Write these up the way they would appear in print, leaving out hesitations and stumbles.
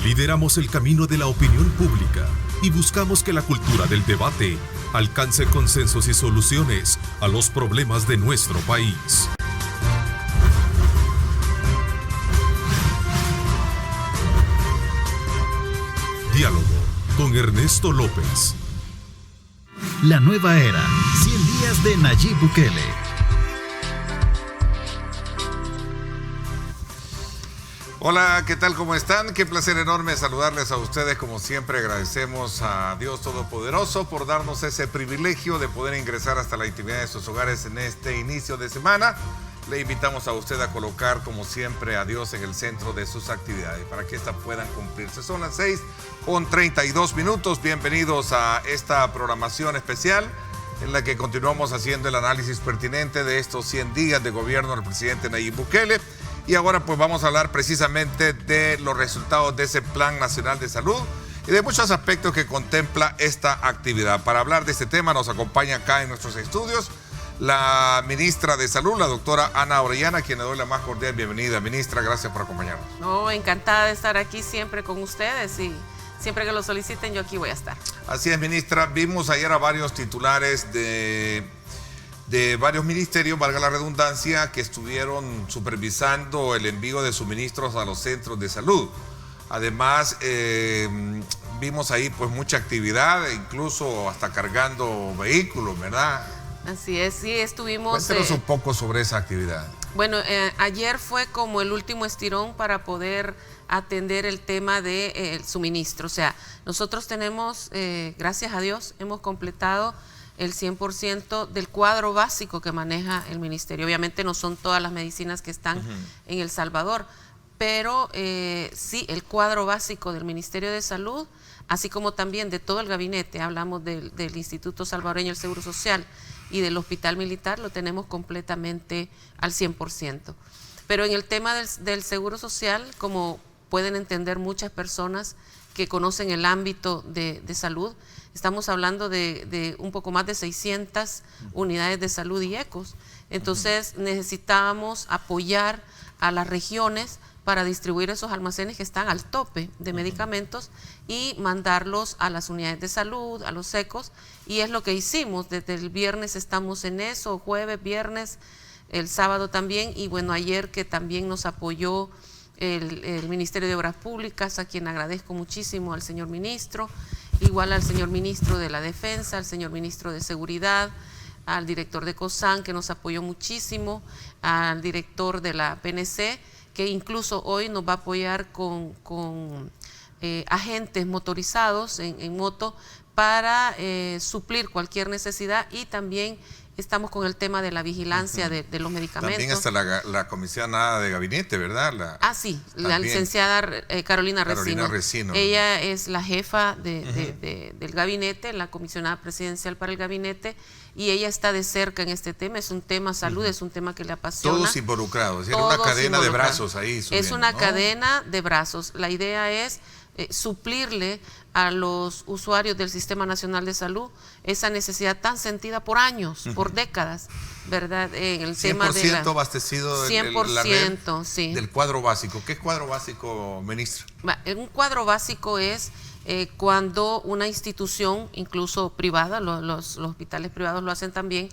Lideramos el camino de la opinión pública y buscamos que la cultura del debate alcance consensos y soluciones a los problemas de nuestro país. Diálogo con Ernesto López. La nueva era, 100 días de Nayib Bukele. Hola, ¿qué tal? ¿Cómo están? Qué placer enorme saludarles a ustedes. Como siempre, agradecemos a Dios Todopoderoso por darnos ese privilegio de poder ingresar hasta la intimidad de sus hogares en este inicio de semana. Le invitamos a usted a colocar, como siempre, a Dios en el centro de sus actividades para que éstas puedan cumplirse. Son las 6:32. Bienvenidos a esta programación especial en la que continuamos haciendo el análisis pertinente de estos 100 días de gobierno del presidente Nayib Bukele. Y ahora pues vamos a hablar precisamente de los resultados de ese Plan Nacional de Salud y de muchos aspectos que contempla esta actividad. Para hablar de este tema nos acompaña acá en nuestros estudios la ministra de Salud, la doctora Ana Orellana, a quien le doy la más cordial bienvenida. Ministra, gracias por acompañarnos. No, encantada de estar aquí siempre con ustedes y siempre que lo soliciten yo aquí voy a estar. Así es, ministra. Vimos ayer a varios titulares de varios ministerios, valga la redundancia, que estuvieron supervisando el envío de suministros a los centros de salud. Además, vimos ahí pues mucha actividad, incluso hasta cargando vehículos, ¿verdad? Así es, sí, estuvimos... Cuéntanos un poco sobre esa actividad. Bueno, ayer fue como el último estirón para poder atender el tema del suministro. O sea, nosotros tenemos, gracias a Dios, hemos completado el 100% del cuadro básico que maneja el ministerio. Obviamente no son todas las medicinas que están en El Salvador, pero sí, el cuadro básico del Ministerio de Salud, así como también de todo el gabinete, hablamos del Instituto Salvadoreño del Seguro Social y del Hospital Militar, lo tenemos completamente al 100%. Pero en el tema del Seguro Social, como pueden entender muchas personas que conocen el ámbito de salud, estamos hablando de un poco más de 600 unidades de salud y ecos. Entonces necesitábamos apoyar a las regiones para distribuir esos almacenes que están al tope de medicamentos y mandarlos a las unidades de salud, a los ecos, y es lo que hicimos. Desde el viernes estamos en eso, jueves, viernes, el sábado también, y bueno, ayer que también nos apoyó el Ministerio de Obras Públicas, a quien agradezco muchísimo, al señor ministro, igual al señor ministro de la Defensa, al señor ministro de Seguridad, al director de COSAN, que nos apoyó muchísimo, al director de la PNC, que incluso hoy nos va a apoyar con agentes motorizados en moto para suplir cualquier necesidad, y también estamos con el tema de la vigilancia de los medicamentos. También está la comisionada de gabinete, ¿verdad? Sí, la licenciada Carolina Recino. Ella es la jefa del gabinete, la comisionada presidencial para el gabinete, y ella está de cerca en este tema. Es un tema salud, es un tema que le apasiona. Todos involucrados, es una cadena de brazos ahí subiendo, es una cadena de brazos. La idea es suplirle a los usuarios del Sistema Nacional de Salud esa necesidad tan sentida por años, por décadas, ¿verdad? En el tema de 100% abastecido 100%, sí. Del cuadro básico. ¿Qué es cuadro básico, ministro? Un cuadro básico es cuando una institución, incluso privada, los hospitales privados lo hacen también,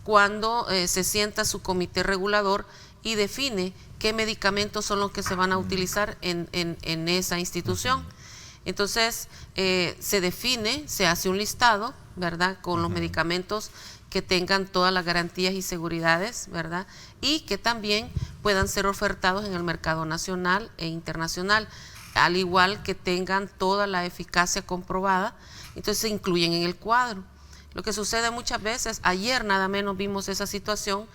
cuando se sienta su comité regulador y define qué medicamentos son los que se van a utilizar en esa institución. Entonces, se define, se hace un listado, ¿verdad?, con los medicamentos que tengan todas las garantías y seguridades, ¿verdad?, y que también puedan ser ofertados en el mercado nacional e internacional, al igual que tengan toda la eficacia comprobada. Entonces se incluyen en el cuadro. Lo que sucede muchas veces, ayer nada menos vimos esa situación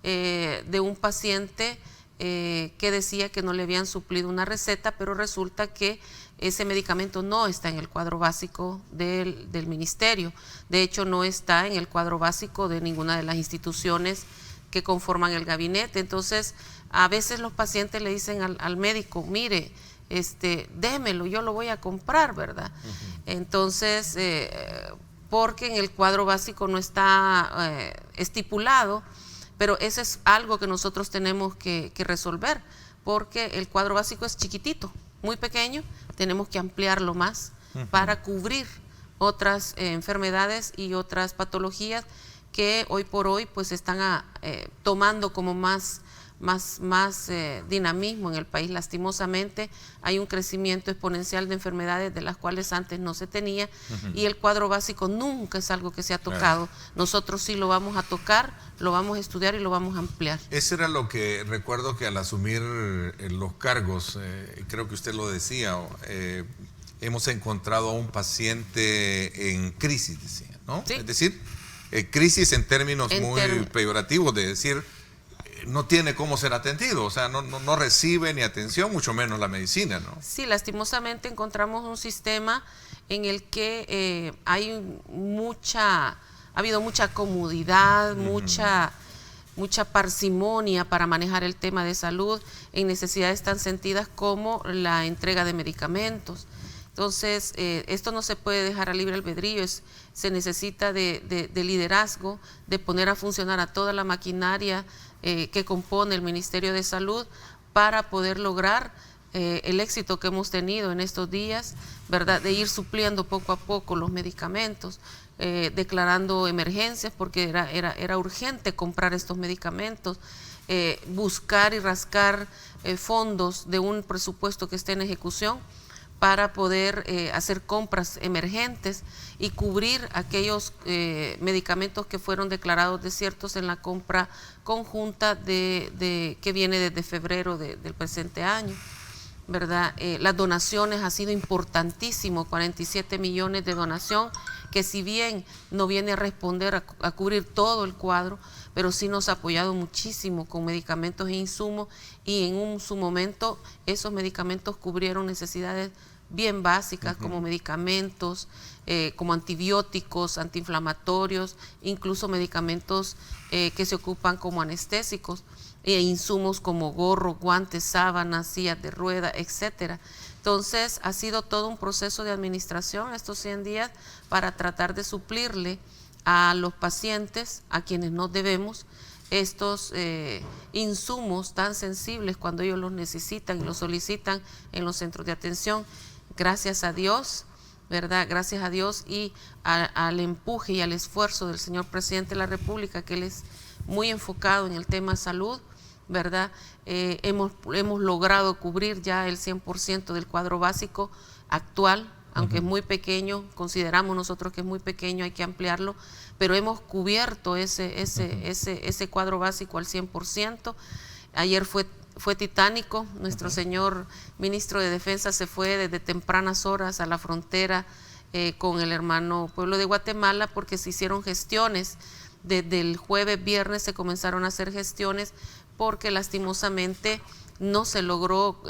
de un paciente que decía que no le habían suplido una receta, pero resulta que ese medicamento no está en el cuadro básico del ministerio. De hecho, no está en el cuadro básico de ninguna de las instituciones que conforman el gabinete. Entonces, a veces los pacientes le dicen al médico, mire, démelo, yo lo voy a comprar, ¿verdad? Entonces, porque en el cuadro básico no está estipulado, pero eso es algo que nosotros tenemos que resolver, porque el cuadro básico es chiquitito, muy pequeño, tenemos que ampliarlo más para cubrir otras enfermedades y otras patologías que hoy por hoy pues están tomando como más dinamismo en el país. Lastimosamente hay un crecimiento exponencial de enfermedades de las cuales antes no se tenía, y el cuadro básico nunca es algo que se ha tocado. Nosotros sí lo vamos a tocar, lo vamos a estudiar y lo vamos a ampliar. Eso era lo que recuerdo que al asumir los cargos, creo que usted lo decía, hemos encontrado a un paciente en crisis, decía, ¿no? Sí. Es decir, crisis en términos muy peyorativos, de decir, no tiene cómo ser atendido, o sea, no recibe ni atención, mucho menos la medicina, ¿no? Sí, lastimosamente encontramos un sistema en el que ha habido mucha comodidad, mucha parsimonia para manejar el tema de salud en necesidades tan sentidas como la entrega de medicamentos. Entonces, esto no se puede dejar a libre albedrío, se necesita de liderazgo, de poner a funcionar a toda la maquinaria que compone el Ministerio de Salud para poder lograr el éxito que hemos tenido en estos días, ¿verdad? De ir supliendo poco a poco los medicamentos, declarando emergencias porque era urgente comprar estos medicamentos, buscar y rascar fondos de un presupuesto que esté en ejecución para poder hacer compras emergentes y cubrir aquellos medicamentos que fueron declarados desiertos en la compra conjunta que viene desde febrero del presente año, ¿verdad? Las donaciones ha sido importantísimo, 47 millones de donación, que si bien no viene a responder a cubrir todo el cuadro, pero sí nos ha apoyado muchísimo con medicamentos e insumos, y en su momento esos medicamentos cubrieron necesidades bien básicas como medicamentos, como antibióticos, antiinflamatorios, incluso medicamentos que se ocupan como anestésicos, e insumos como gorro, guantes, sábanas, sillas de rueda, etcétera. Entonces ha sido todo un proceso de administración estos 100 días para tratar de suplirle a los pacientes, a quienes nos debemos, estos insumos tan sensibles cuando ellos los necesitan y los solicitan en los centros de atención. Gracias a Dios, ¿verdad? Gracias a Dios y al empuje y al esfuerzo del señor presidente de la República, que él es muy enfocado en el tema salud, ¿verdad? Hemos logrado cubrir ya el 100% del cuadro básico actual, aunque es muy pequeño, consideramos nosotros que es muy pequeño, hay que ampliarlo, pero hemos cubierto ese cuadro básico al 100%. Ayer fue titánico, nuestro señor ministro de Defensa se fue desde tempranas horas a la frontera con el hermano pueblo de Guatemala, porque se hicieron gestiones. Desde el jueves, viernes se comenzaron a hacer gestiones porque lastimosamente no se logró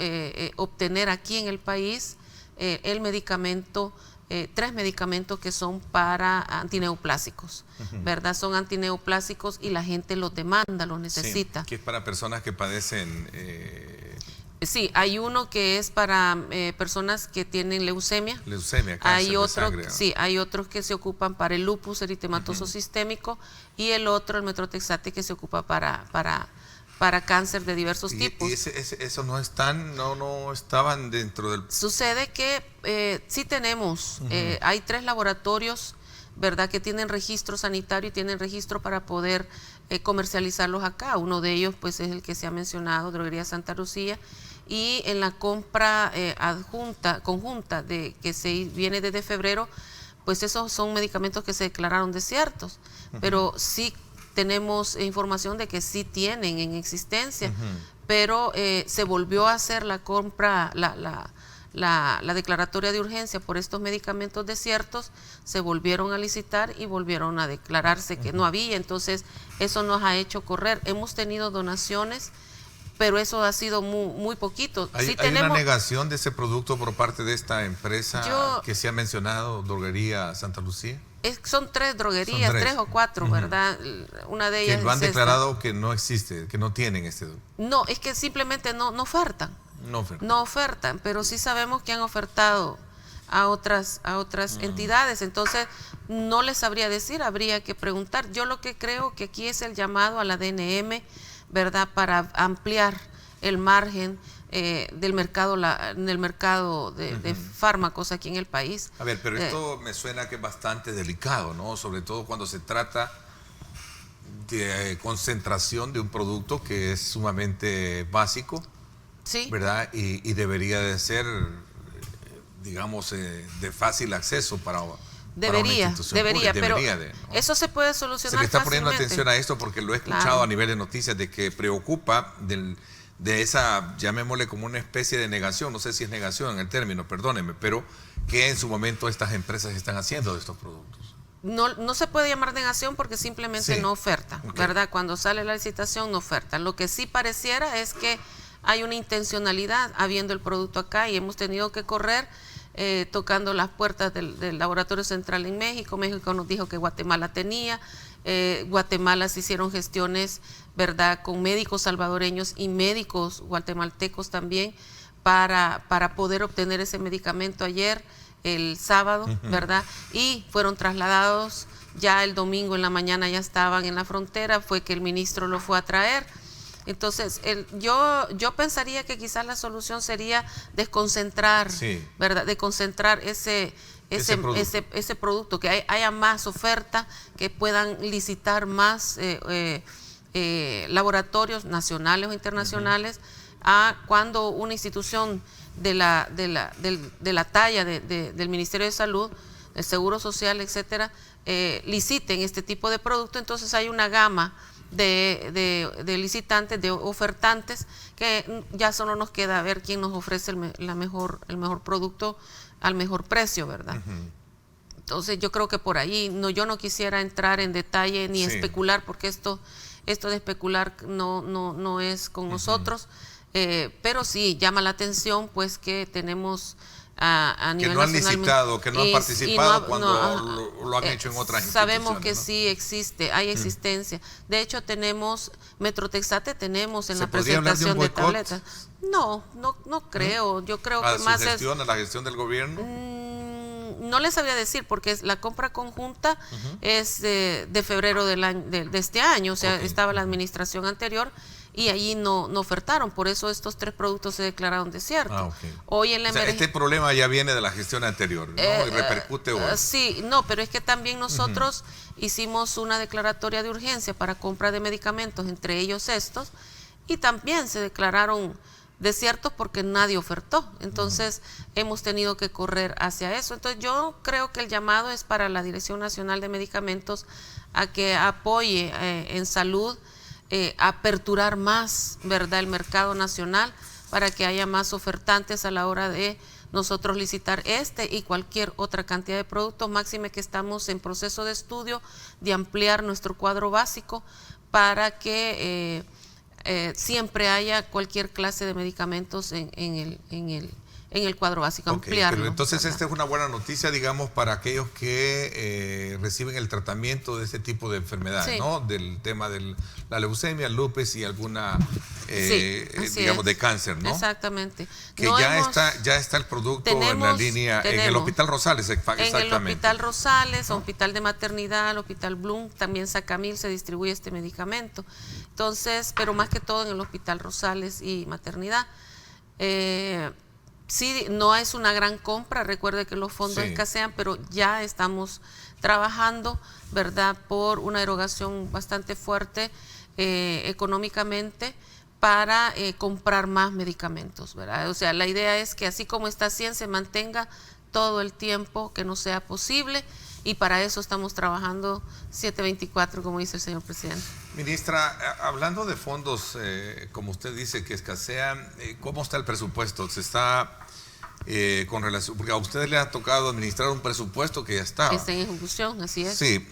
obtener aquí en el país el medicamento, 3 medicamentos que son para antineoplásicos, ¿verdad? Son antineoplásicos y la gente los demanda, los necesita. Sí, que es para personas que padecen... Sí, hay uno que es para personas que tienen leucemia. Leucemia, cáncer hay de sangre, ¿no? Sí, hay otros que se ocupan para el lupus eritematoso sistémico, y el otro, el metrotexate, que se ocupa para cáncer de diversos tipos. ¿Y eso no estaban dentro del...? Sucede que sí tenemos, hay 3 laboratorios, ¿verdad?, que tienen registro sanitario y tienen registro para poder comercializarlos acá. Uno de ellos pues es el que se ha mencionado, Droguería Santa Lucía, y en la compra conjunta que se viene desde febrero, pues esos son medicamentos que se declararon desiertos, pero sí tenemos información de que sí tienen en existencia, pero se volvió a hacer la compra, la declaratoria de urgencia por estos medicamentos desiertos, se volvieron a licitar y volvieron a declararse que no había. Entonces eso nos ha hecho correr. Hemos tenido donaciones, pero eso ha sido muy poquito. ¿Hay una negación de ese producto por parte de esta empresa que se ha mencionado, Droguería Santa Lucía? Son 3 droguerías, 3 o 4, ¿verdad? Una de ellas que lo han declarado que no existe, que no tienen este. No, es que simplemente no ofertan. No ofertan, pero sí sabemos que han ofertado a otras entidades. Entonces no les sabría decir, habría que preguntar. Yo lo que creo que aquí es el llamado a la DNM, ¿verdad?, para ampliar el margen del mercado, del mercado de fármacos aquí en el país. A ver, pero esto me suena que es bastante delicado, ¿no? Sobre todo cuando se trata de concentración de un producto que es sumamente básico, Sí. ¿verdad? Y debería de ser, digamos, de fácil acceso para una institución pública. Pero ¿no? eso se puede solucionar. Se le está poniendo fácilmente. atención a esto porque lo he escuchado Claro. a nivel de noticias de que preocupa de esa, llamémosle como una especie de negación, no sé si es negación en el término, perdónenme, pero que en su momento estas empresas están haciendo de estos productos. No se puede llamar negación porque simplemente Sí. no oferta, Ok. ¿verdad? Cuando sale la licitación no oferta. Lo que sí pareciera es que hay una intencionalidad habiendo el producto acá y hemos tenido que correr tocando las puertas del Laboratorio Central en México. México nos dijo que Guatemala tenía. Guatemala se hicieron gestiones, ¿verdad?, con médicos salvadoreños y médicos guatemaltecos también para poder obtener ese medicamento ayer, el sábado, ¿verdad? Y fueron trasladados, ya el domingo en la mañana ya estaban en la frontera, fue que el ministro lo fue a traer. Entonces, yo pensaría que quizás la solución sería desconcentrar, Sí. ¿verdad? De concentrar ese producto, que haya más oferta, que puedan licitar más laboratorios nacionales o internacionales, a cuando una institución de la talla del Ministerio de Salud, el Seguro Social, etcétera, liciten este tipo de producto. Entonces hay una gama de licitantes, de ofertantes, que ya solo nos queda ver quién nos ofrece el mejor producto al mejor precio, ¿verdad? Entonces yo creo que por ahí yo no quisiera entrar en detalle ni Sí. especular, porque esto de especular no es con nosotros, pero sí llama la atención pues que tenemos a nivel Que no han nacional, licitado, que no han participado cuando lo han hecho en otras sabemos que instituciones, sí existe, hay existencia. De hecho tenemos, Metrotexate tenemos en ¿Se la podría hablar de un presentación de boicot? tabletas. No creo, yo creo a que su más gestión, a la gestión del gobierno. no les sabría decir, porque la compra conjunta es de febrero de este año, o sea, Ok. estaba la administración anterior y allí no ofertaron, por eso estos 3 productos se declararon desiertos. Ah, ok. Hoy en la O sea, este problema ya viene de la gestión anterior, ¿no? Y repercute hoy. Sí, no, pero es que también nosotros hicimos una declaratoria de urgencia para compra de medicamentos, entre ellos estos, y también se declararon desiertos porque nadie ofertó. Entonces hemos tenido que correr hacia eso. Entonces yo creo que el llamado es para la Dirección Nacional de Medicamentos a que apoye en salud, aperturar más, ¿verdad?, el mercado nacional, para que haya más ofertantes a la hora de nosotros licitar y cualquier otra cantidad de productos, máxime que estamos en proceso de estudio de ampliar nuestro cuadro básico para que siempre haya cualquier clase de medicamentos en el cuadro básico, Ok, ampliarlo. pero entonces ¿verdad? esta es una buena noticia, digamos, para aquellos que reciben el tratamiento de este tipo de enfermedades, Sí. ¿no? Del tema de la leucemia, el lupus y alguna, Sí, así digamos, es. de cáncer, ¿no? Exactamente. Que No ya hemos- está el producto en la línea, en el tenemos. Hospital Rosales, exactamente. En el Hospital Rosales, Hospital de Maternidad, el Hospital Bloom, también Sacamil se distribuye este medicamento. Entonces, pero más que todo en el Hospital Rosales y Maternidad. Sí, no es una gran compra, recuerde que los fondos Sí. escasean, pero ya estamos trabajando, ¿verdad?, por una erogación bastante fuerte económicamente para comprar más medicamentos, ¿verdad? O sea, la idea es que así como está 100 se mantenga todo el tiempo que nos sea posible, y para eso estamos trabajando 7/24, como dice el señor presidente. Ministra, hablando de fondos, como usted dice, que escasean, ¿cómo está el presupuesto? ¿Se está con relación? Porque a ustedes les ha tocado administrar un presupuesto que ya estaba. Que está en ejecución, así es. Sí.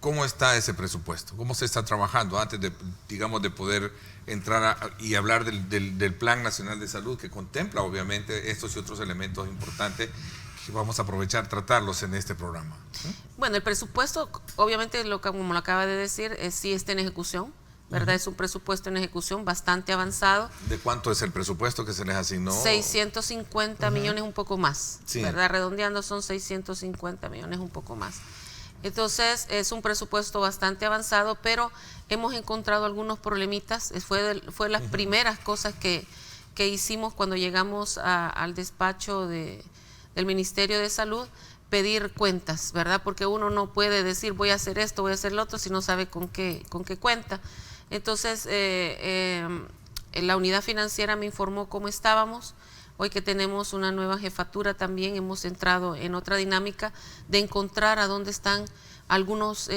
¿Cómo está ese presupuesto? ¿Cómo se está trabajando antes de, digamos, de poder entrar y hablar del Plan Nacional de Salud, que contempla obviamente estos y otros elementos importantes que vamos a aprovechar tratarlos en este programa? Bueno, el presupuesto, obviamente, como lo acaba de decir, sí está en ejecución, ¿verdad? Es un presupuesto en ejecución bastante avanzado. ¿De cuánto es el presupuesto que se les asignó? 650 millones, un poco más, Sí. ¿verdad? Redondeando son 650 millones, un poco más. Entonces es un presupuesto bastante avanzado, pero hemos encontrado algunos problemitas. Fue las primeras cosas que hicimos cuando llegamos al despacho del Ministerio de Salud, pedir cuentas, ¿verdad? Porque uno no puede decir voy a hacer esto, voy a hacer lo otro, si no sabe con qué cuenta. Entonces la unidad financiera me informó cómo estábamos. Hoy que tenemos una nueva jefatura también hemos entrado en otra dinámica de encontrar a dónde están algunos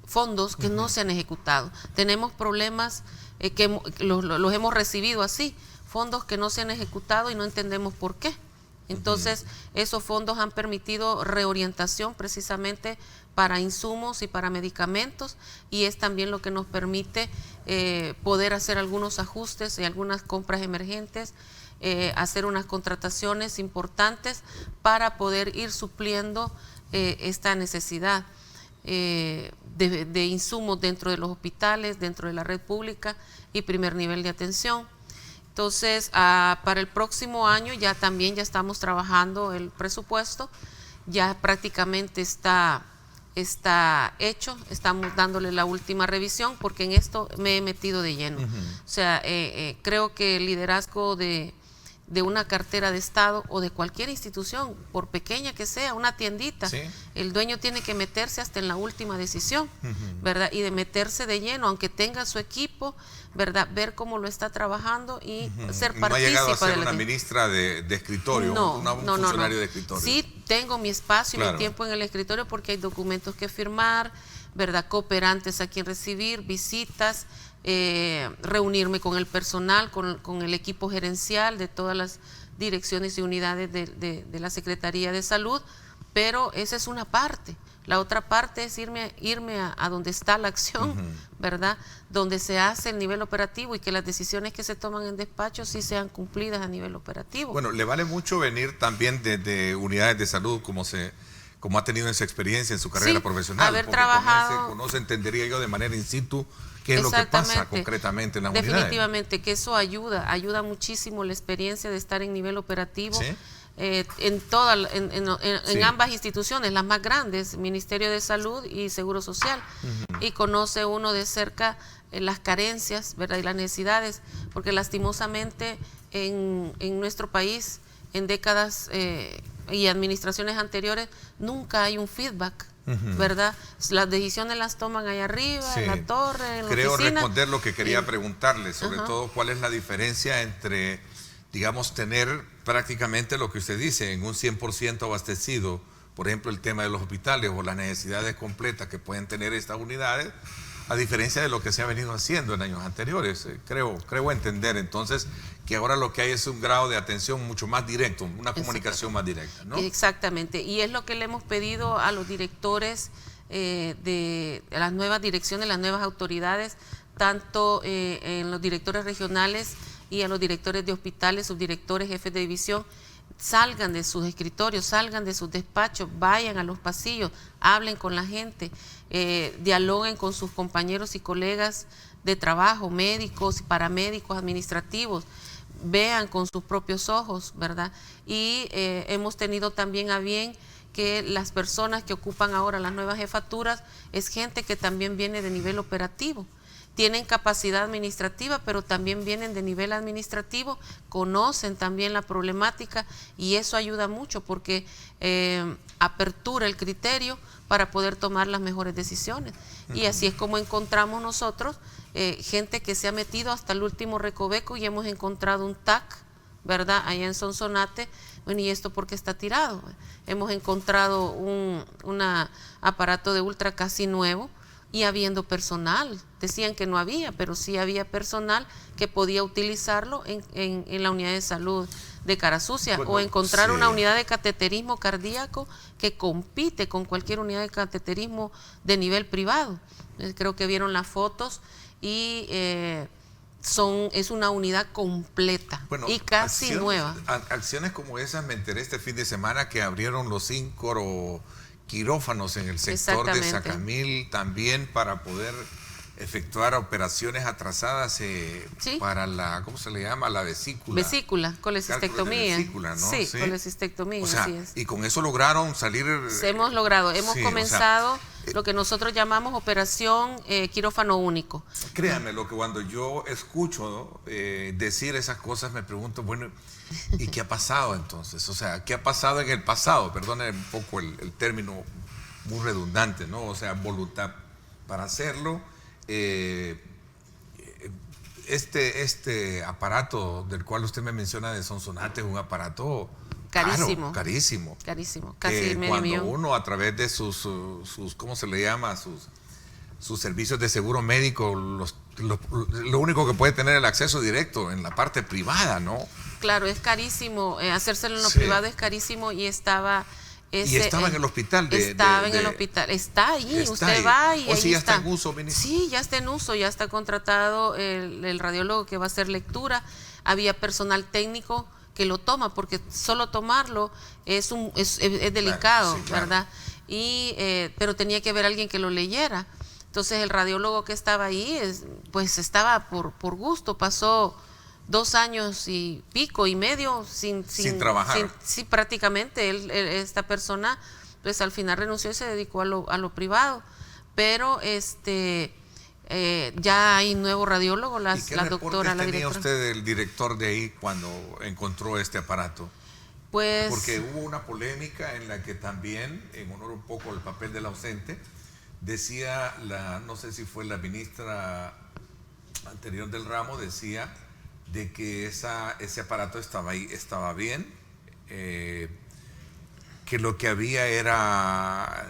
fondos que no se han ejecutado. Tenemos problemas que los hemos recibido así, fondos que no se han ejecutado y no entendemos por qué. Entonces, esos fondos han permitido reorientación precisamente para insumos y para medicamentos, y es también lo que nos permite poder hacer algunos ajustes y algunas compras emergentes, hacer unas contrataciones importantes para poder ir supliendo esta necesidad de insumos dentro de los hospitales, dentro de la red pública y primer nivel de atención. Entonces, para el próximo año ya estamos trabajando el presupuesto, ya prácticamente está hecho, estamos dándole la última revisión porque en esto me he metido de lleno. O sea, creo que el liderazgo de una cartera de Estado o de cualquier institución, por pequeña que sea, una tiendita, ¿sí? El dueño tiene que meterse hasta en la última decisión, ¿verdad? Y de meterse de lleno, aunque tenga su equipo, ¿verdad? Ver cómo lo está trabajando y ser partícipe. ¿No ha llegado a ser una ministra de escritorio, un funcionario de escritorio? Sí, tengo mi espacio y mi tiempo en el escritorio porque hay documentos que firmar, ¿verdad? Cooperantes a quien recibir, visitas, reunirme con el personal, con el equipo gerencial de todas las direcciones y unidades de la Secretaría de Salud, pero esa es una parte. La otra parte es irme a donde está la acción, ¿verdad? Donde se hace el nivel operativo y que las decisiones que se toman en despacho sí sean cumplidas a nivel operativo. Bueno, le vale mucho venir también de unidades de salud, como ha tenido esa experiencia en su carrera profesional. Haber trabajado. Conoce, entendería yo de manera in situ qué es lo que pasa concretamente en las unidades. Definitivamente, que eso ayuda muchísimo la experiencia de estar en nivel operativo. ¿Sí? En ambas instituciones, las más grandes, Ministerio de Salud y Seguro Social, y conoce uno de cerca las carencias, ¿verdad? Y las necesidades, porque lastimosamente en nuestro país, en décadas y administraciones anteriores, nunca hay un feedback, ¿verdad? Las decisiones las toman allá arriba, en la torre, en la oficina. Creo responder lo que quería preguntarle, sobre todo cuál es la diferencia entre, digamos, tener prácticamente lo que usted dice, en un 100% abastecido, por ejemplo, el tema de los hospitales o las necesidades completas que pueden tener estas unidades, a diferencia de lo que se ha venido haciendo en años anteriores. Creo entender entonces que ahora lo que hay es un grado de atención mucho más directo, una comunicación más directa, ¿no? Exactamente, y es lo que le hemos pedido a los directores de las nuevas direcciones, las nuevas autoridades, tanto en los directores regionales y a los directores de hospitales, subdirectores, jefes de división. Salgan de sus escritorios, salgan de sus despachos, vayan a los pasillos, hablen con la gente, dialoguen con sus compañeros y colegas de trabajo, médicos, paramédicos, administrativos, vean con sus propios ojos, ¿verdad? Y hemos tenido también a bien que las personas que ocupan ahora las nuevas jefaturas es gente que también viene de nivel operativo. Tienen capacidad administrativa, pero también vienen de nivel administrativo, conocen también la problemática y eso ayuda mucho porque apertura el criterio para poder tomar las mejores decisiones. Y así es como encontramos nosotros gente que se ha metido hasta el último recoveco y hemos encontrado un TAC, ¿verdad? Allá en Sonsonate. Bueno, ¿y esto por qué está tirado? Hemos encontrado un aparato de ultra casi nuevo, y habiendo personal, decían que no había, pero sí había personal que podía utilizarlo en la unidad de salud de Carasucia, o encontrar una unidad de cateterismo cardíaco que compite con cualquier unidad de cateterismo de nivel privado. Creo que vieron las fotos y es una unidad completa y casi nueva. Acciones como esas, me enteré este fin de semana que abrieron los 5 quirófanos en el sector de Sacamil también para poder efectuar operaciones atrasadas Sí. para la, ¿cómo se le llama? La vesícula. Vesícula, colecistectomía. Vesícula, ¿no? Sí, colecistectomía, o sea, así es. y con eso lograron salir. Hemos logrado, hemos sí, comenzado lo que nosotros llamamos operación quirófano único. Créanme, lo que cuando yo escucho decir esas cosas me pregunto, bueno, ¿y qué ha pasado entonces? O sea, ¿qué ha pasado en el pasado? Perdone un poco el término muy redundante, ¿no? O sea, voluntad para hacerlo. Este aparato del cual usted me menciona de Sonsonate es un aparato carísimo. Carísimo. Carísimo, casi medio cuando millón. uno a través de sus ¿cómo se le llama? Sus servicios de seguro médico, lo único que puede tener el acceso directo en la parte privada, ¿no? Claro, es carísimo, hacérselo en lo Sí. privado es carísimo y estaba... y estaba en el hospital. Estaba en el hospital, está ahí, está usted ahí. va y O ahí si ya está en uso, ministro. Sí, ya está en uso, ya está contratado el radiólogo que va a hacer lectura, había personal técnico que lo toma, porque solo tomarlo es delicado, sí, claro. ¿verdad? Pero tenía que haber alguien que lo leyera. Entonces el radiólogo que estaba ahí, pues estaba por gusto, pasó 2 años y pico y medio sin trabajar. Sí, prácticamente. Esta persona, pues al final renunció y se dedicó a lo privado. Pero ya hay nuevo radiólogo, la doctora, la tenía directora. usted del director de ahí cuando encontró este aparato? Pues, porque hubo una polémica en la que también, en honor un poco al papel del ausente, decía no sé si fue la ministra anterior del ramo, decía de que ese aparato estaba ahí, estaba bien, que lo que había era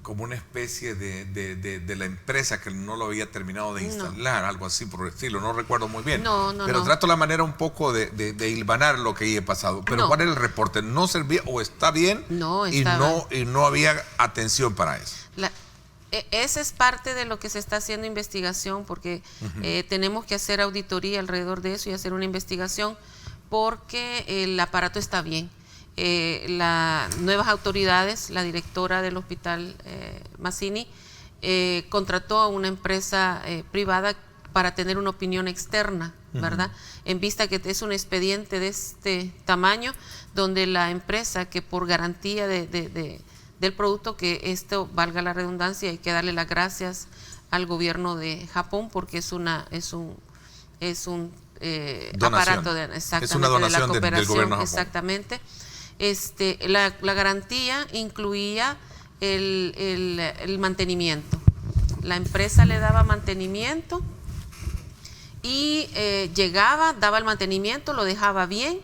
como una especie de la empresa que no lo había terminado de instalar, algo así por el estilo, no recuerdo muy bien. Pero trato la manera un poco de hilvanar lo que ahí he pasado. Pero ¿cuál era el reporte? ¿No servía o está bien? Y no había atención para eso. Esa es parte de lo que se está haciendo investigación, porque tenemos que hacer auditoría alrededor de eso y hacer una investigación, porque el aparato está bien. Las nuevas autoridades, la directora del hospital Mazzini, contrató a una empresa privada para tener una opinión externa, ¿verdad? En vista que es un expediente de este tamaño, donde la empresa, que por garantía del producto, que esto valga la redundancia, hay que darle las gracias al gobierno de Japón, porque es un aparato es una donación de la cooperación, del gobierno de Japón. Exactamente. La garantía incluía el mantenimiento. La empresa le daba mantenimiento y llegaba, daba el mantenimiento, lo dejaba bien.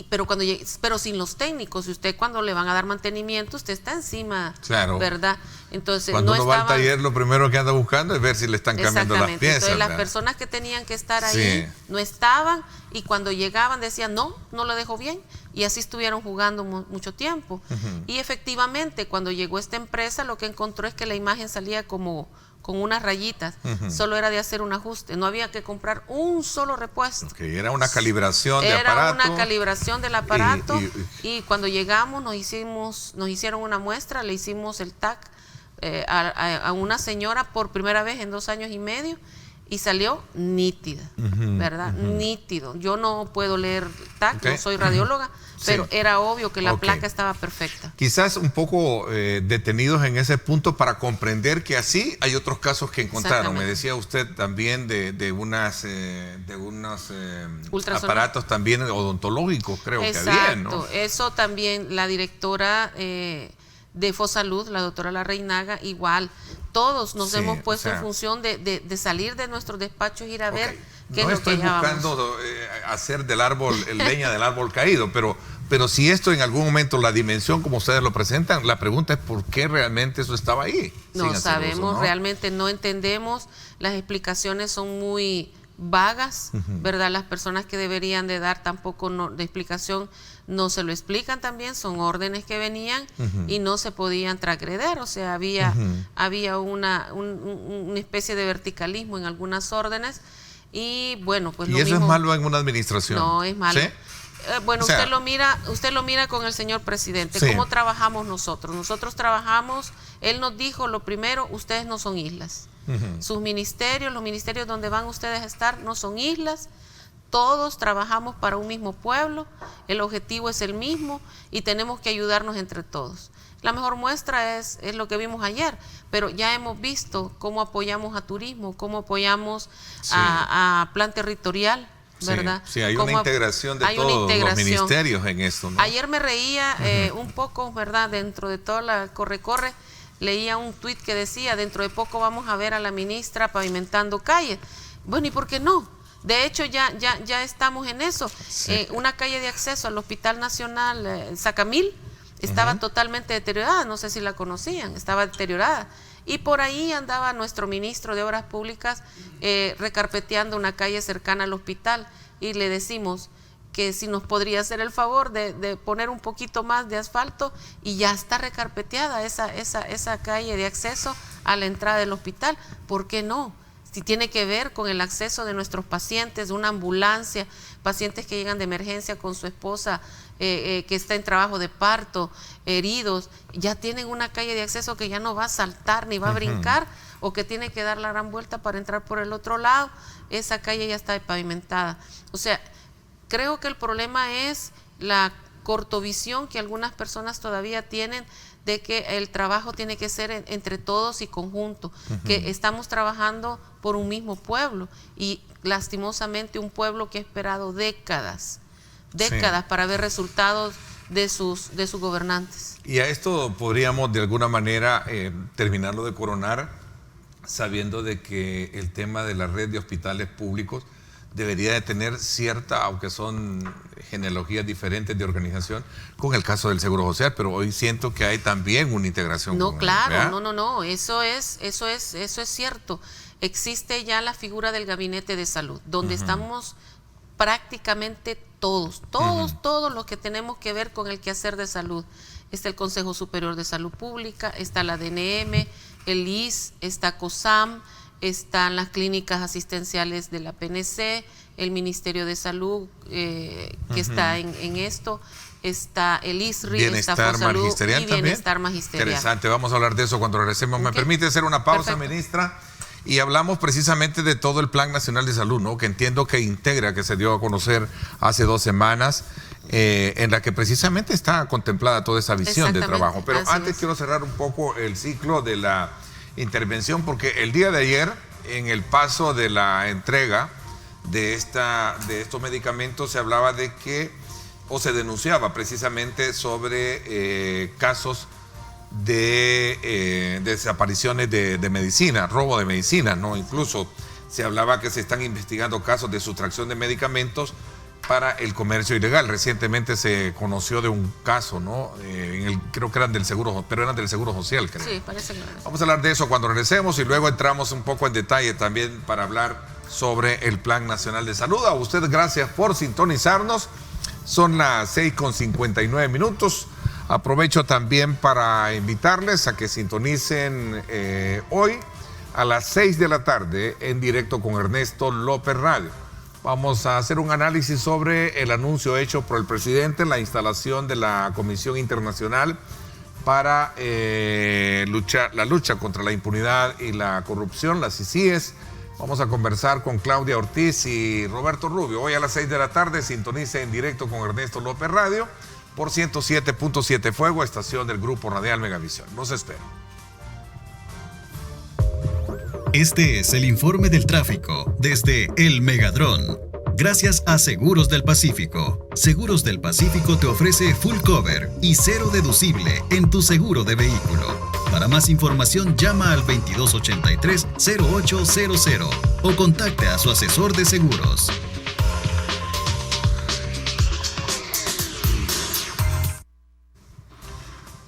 Pero sin los técnicos, y usted cuando le van a dar mantenimiento, usted está encima, claro, ¿verdad? Entonces, cuando uno va al taller, lo primero que anda buscando es ver si le están cambiando las piezas. Entonces, ¿verdad? las personas que tenían que estar ahí no estaban, y cuando llegaban decían, no lo dejó bien, y así estuvieron jugando mucho tiempo. Y efectivamente, cuando llegó esta empresa, lo que encontró es que la imagen salía como con unas rayitas, solo era de hacer un ajuste, no había que comprar un solo repuesto. Era una calibración de aparato. Era una calibración del aparato, y cuando llegamos nos hicieron una muestra, le hicimos el TAC a una señora por primera vez en 2 años y medio, y salió nítida, ¿verdad? Nítido. Yo no puedo leer TAC, no soy radióloga, pero era obvio que la placa estaba perfecta. Quizás un poco detenidos en ese punto para comprender que así hay otros casos que encontraron. Me decía usted también de unos aparatos también odontológicos, creo que había, ¿no? Eso también la directora de Fosalud, la doctora Larreinaga, igual. Todos nos hemos puesto en función de salir de nuestros despachos, ir a ver qué es lo que llevamos. No estoy buscando hacer del árbol, leña del árbol caído, pero si esto en algún momento, la dimensión como ustedes lo presentan, la pregunta es ¿por qué realmente eso estaba ahí? No sabemos, realmente no entendemos, las explicaciones son muy vagas, ¿verdad? Las personas que deberían de dar tampoco de explicación no se lo explican también, son órdenes que venían y no se podían transgredir, o sea, había una especie de verticalismo en algunas órdenes, y bueno, pues ¿Y eso es malo en una administración? No, es malo. ¿Sí? Bueno, O sea, usted lo mira con el señor presidente. Sí. ¿Cómo trabajamos nosotros? Nosotros trabajamos, él nos dijo lo primero, ustedes no son islas. Sus ministerios, los ministerios donde van ustedes a estar, no son islas. Todos trabajamos para un mismo pueblo, el objetivo es el mismo y tenemos que ayudarnos entre todos. La mejor muestra es lo que vimos ayer, pero ya hemos visto cómo apoyamos a turismo, cómo apoyamos a plan territorial, ¿verdad? Sí, hay una integración de todos los ministerios en esto, ¿no? Ayer me reía un poco, ¿verdad? Dentro de toda la corre-corre, leía un tuit que decía, dentro de poco vamos a ver a la ministra pavimentando calles. Bueno, ¿y por qué no? De hecho, ya estamos en eso. Sí. Una calle de acceso al Hospital Nacional Sacamil estaba totalmente deteriorada, no sé si la conocían, estaba deteriorada. Y por ahí andaba nuestro ministro de Obras Públicas recarpeteando una calle cercana al hospital y le decimos que si nos podría hacer el favor de poner un poquito más de asfalto y ya está recarpeteada esa calle de acceso a la entrada del hospital. ¿Por qué no? Si tiene que ver con el acceso de nuestros pacientes, una ambulancia, pacientes que llegan de emergencia con su esposa que está en trabajo de parto, heridos, ya tienen una calle de acceso que ya no va a saltar ni va a brincar o que tiene que dar la gran vuelta para entrar por el otro lado, esa calle ya está pavimentada. O sea, creo que el problema es la cortovisión que algunas personas todavía tienen de que el trabajo tiene que ser entre todos y conjunto, que estamos trabajando por un mismo pueblo y lastimosamente un pueblo que ha esperado décadas para ver resultados de sus gobernantes. Y a esto podríamos de alguna manera terminarlo de coronar sabiendo de que el tema de la red de hospitales públicos debería de tener cierta, aunque son genealogías diferentes de organización, con el caso del Seguro Social, pero hoy siento que hay también una integración. No, con claro, no, eso es cierto. Existe ya la figura del gabinete de salud, donde estamos prácticamente todos los que tenemos que ver con el quehacer de salud. Está el Consejo Superior de Salud Pública, está la DNM, el IS, está COSAM, están las clínicas asistenciales de la PNC, el Ministerio de Salud que está en esto, está el ISRI, Bienestar Magisterial y también. Bienestar Magisterial. Interesante, vamos a hablar de eso cuando regresemos. ¿Me permite hacer una pausa, Perfecto. ministra? Y hablamos precisamente de todo el Plan Nacional de Salud, ¿no? Que entiendo que integra, que se dio a conocer hace 2 semanas, en la que precisamente está contemplada toda esa visión de trabajo. Pero antes quiero cerrar un poco el ciclo de la intervención, porque el día de ayer, en el paso de la entrega de estos medicamentos, se hablaba de que, o se denunciaba precisamente sobre casos de desapariciones de medicina, robo de medicina, ¿no? Incluso se hablaba que se están investigando casos de sustracción de medicamentos para el comercio ilegal. Recientemente se conoció de un caso, ¿no? Creo que eran del Seguro, pero eran del Seguro Social, creo. Sí, parece que Vamos a hablar de eso cuando regresemos y luego entramos un poco en detalle también para hablar sobre el Plan Nacional de Salud. A usted gracias por sintonizarnos. Son las 6:59. Aprovecho también para invitarles a que sintonicen hoy a las 6 de la tarde en directo con Ernesto López Radio. Vamos a hacer un análisis sobre el anuncio hecho por el presidente en la instalación de la Comisión Internacional para la lucha contra la impunidad y la corrupción, las CICIES. Vamos a conversar con Claudia Ortiz y Roberto Rubio. Hoy a las 6 de la tarde sintonice en directo con Ernesto López Radio por 107.7 Fuego, estación del Grupo Radial Megavisión. Los espero. Este es el informe del tráfico desde El Megadrón. Gracias a Seguros del Pacífico. Seguros del Pacífico te ofrece full cover y cero deducible en tu seguro de vehículo. Para más información llama al 2283-0800 o contacte a su asesor de seguros.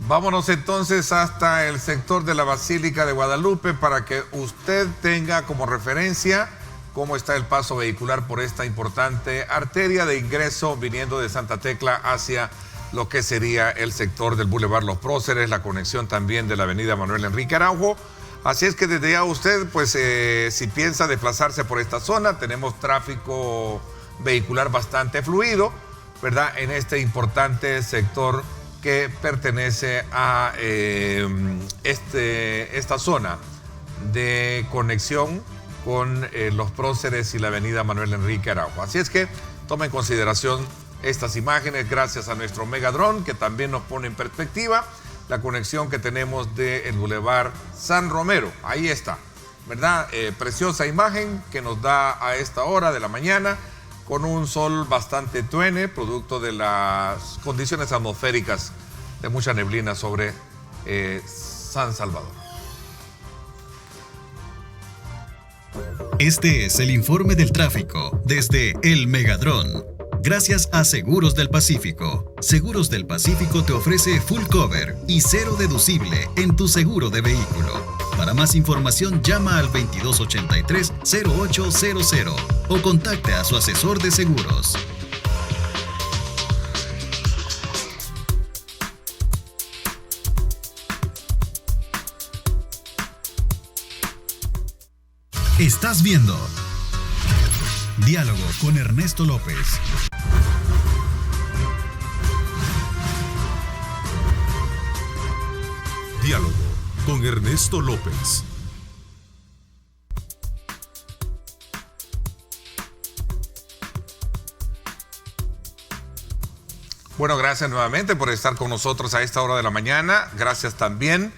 Vámonos entonces hasta el sector de la Basílica de Guadalupe para que usted tenga como referencia cómo está el paso vehicular por esta importante arteria de ingreso viniendo de Santa Tecla hacia lo que sería el sector del Boulevard Los Próceres, la conexión también de la avenida Manuel Enrique Araujo. Así es que desde ya usted, pues si piensa desplazarse por esta zona, tenemos tráfico vehicular bastante fluido. ¿verdad?, en este importante sector que pertenece a esta zona de conexión con los próceres y la avenida Manuel Enrique Araujo. Así es que toma en consideración estas imágenes gracias a nuestro Megadrón, que también nos pone en perspectiva la conexión que tenemos del Boulevard San Romero. Ahí está, ¿verdad? Preciosa imagen que nos da a esta hora de la mañana con un sol bastante tuene, producto de las condiciones atmosféricas de mucha neblina sobre San Salvador. Este es el informe del tráfico desde El Megadrón. Gracias a Seguros del Pacífico. Seguros del Pacífico te ofrece full cover y cero deducible en tu seguro de vehículo. Para más información llama al 2283-0800 o contacte a su asesor de seguros. Estás viendo Diálogo con Ernesto López. Diálogo con Ernesto López. Bueno, gracias nuevamente por estar con nosotros a esta hora de la mañana. Gracias también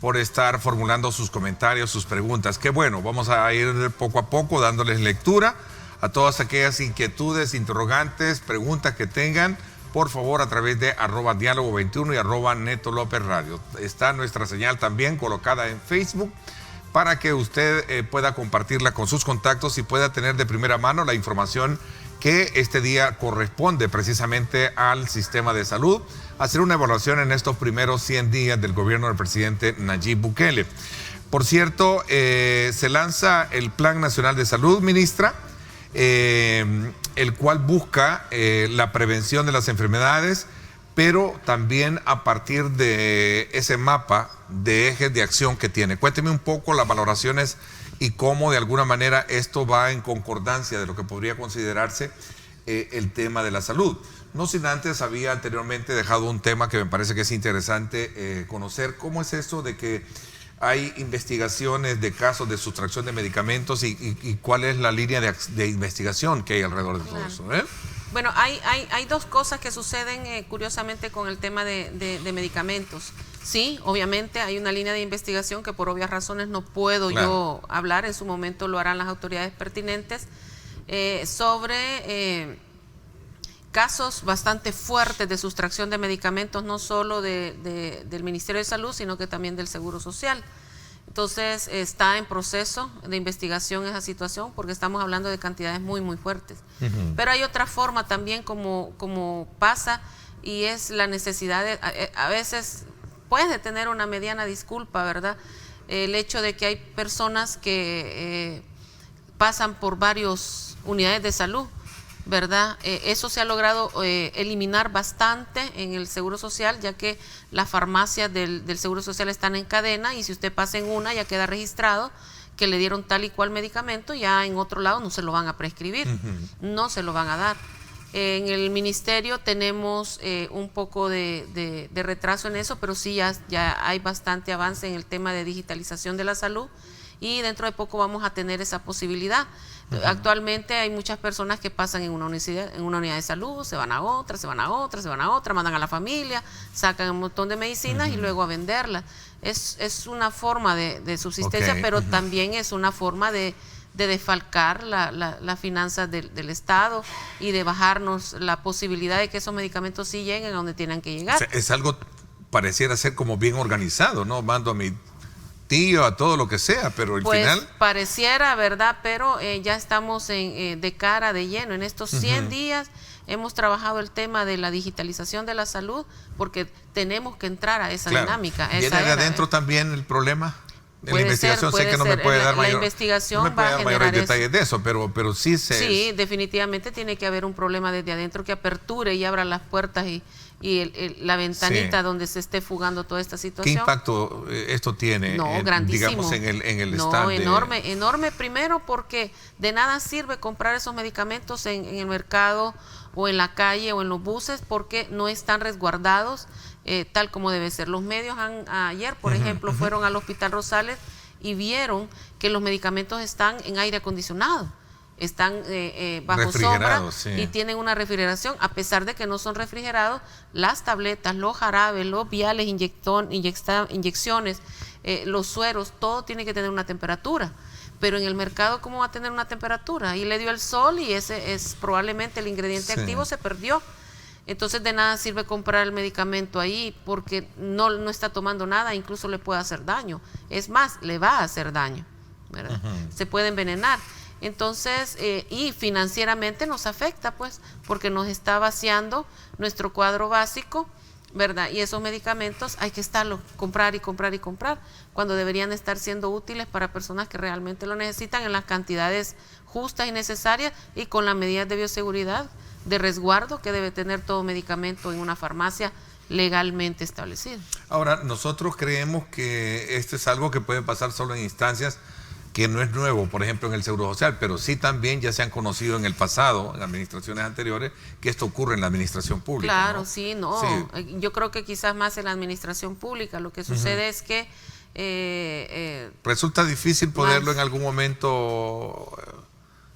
por estar formulando sus comentarios, sus preguntas. Qué bueno, vamos a ir poco a poco dándoles lectura a todas aquellas inquietudes, interrogantes, preguntas que tengan. Por favor, a través de @diálogo21 y @Neto López Radio. Está nuestra señal también colocada en Facebook para que usted pueda compartirla con sus contactos y pueda tener de primera mano la información que este día corresponde precisamente al sistema de salud, hacer una evaluación en estos primeros 100 días del gobierno del presidente Nayib Bukele. Por cierto, se lanza el Plan Nacional de Salud, ministra, el cual busca la prevención de las enfermedades, pero también a partir de ese mapa de ejes de acción que tiene. Cuénteme un poco las valoraciones y cómo de alguna manera esto va en concordancia de lo que podría considerarse el tema de la salud. No sin antes había anteriormente dejado un tema que me parece que es interesante conocer. ¿Cómo es esto de que hay investigaciones de casos de sustracción de medicamentos y cuál es la línea de investigación que hay alrededor de todo eso? Bueno, hay dos cosas que suceden curiosamente con el tema de medicamentos. Sí, obviamente hay una línea de investigación que por obvias razones no puedo yo hablar, en su momento lo harán las autoridades pertinentes, sobre casos bastante fuertes de sustracción de medicamentos, no solo del Ministerio de Salud, sino que también del Seguro Social. Entonces está en proceso de investigación esa situación porque estamos hablando de cantidades muy, muy fuertes. Pero hay otra forma también como pasa y es la necesidad de, a veces puede tener una mediana disculpa, ¿verdad? El hecho de que hay personas que pasan por varias unidades de salud, ¿verdad? Eso se ha logrado eliminar bastante en el Seguro Social, ya que las farmacias del Seguro Social están en cadena y si usted pasa en una ya queda registrado que le dieron tal y cual medicamento, ya en otro lado no se lo van a prescribir, no se lo van a dar. En el ministerio tenemos un poco de retraso en eso, pero sí ya hay bastante avance en el tema de digitalización de la salud y dentro de poco vamos a tener esa posibilidad. Actualmente hay muchas personas que pasan en una unidad de salud, se van a otra, mandan a la familia, sacan un montón de medicinas y luego a venderlas. Es una forma de subsistencia, pero también es una forma de desfalcar las finanzas del Estado y de bajarnos la posibilidad de que esos medicamentos sí lleguen a donde tienen que llegar. O sea, es algo, pareciera ser como bien organizado, ¿no? Mando a mi tío, a todo lo que sea, pero al final pareciera, ¿verdad? Pero ya estamos de cara, de lleno. En estos 100 días hemos trabajado el tema de la digitalización de la salud porque tenemos que entrar a esa dinámica. ¿Viene de adentro también el problema? En la investigación sé que no me puede dar mayores detalles de eso, pero sí se... Sí, definitivamente tiene que haber un problema desde adentro que aperture y abra las puertas y la ventanita donde se esté fugando toda esta situación. ¿Qué impacto esto tiene, grandísimo, digamos, en el estado? Enorme primero porque de nada sirve comprar esos medicamentos en el mercado o en la calle o en los buses porque no están resguardados tal como debe ser. Los medios ayer, por ejemplo, fueron al Hospital Rosales y vieron que los medicamentos están en aire acondicionado, están bajo sombra, sí, y tienen una refrigeración. A pesar de que no son refrigerados, las tabletas, los jarabes, los viales, inyecciones, los sueros, todo tiene que tener una temperatura. Pero en el mercado, ¿cómo va a tener una temperatura? Ahí le dio el sol y ese es probablemente el ingrediente activo, se perdió. Entonces de nada sirve comprar el medicamento ahí porque no está tomando nada, incluso le puede hacer daño. Es más, le va a hacer daño, ¿verdad? Se puede envenenar. Entonces, y financieramente nos afecta, pues, porque nos está vaciando nuestro cuadro básico, ¿verdad? Y esos medicamentos hay que estarlos, comprar y comprar y comprar, cuando deberían estar siendo útiles para personas que realmente lo necesitan en las cantidades justas y necesarias y con las medidas de bioseguridad, de resguardo que debe tener todo medicamento en una farmacia legalmente establecida. Ahora, nosotros creemos que esto es algo que puede pasar solo en instancias que no es nuevo, por ejemplo en el Seguro Social, pero sí también ya se han conocido en el pasado, en administraciones anteriores, que esto ocurre en la administración pública. Claro, ¿no? sí. Sí. Yo creo que quizás más en la administración pública. Lo que sucede es que ¿resulta difícil poderlo en algún momento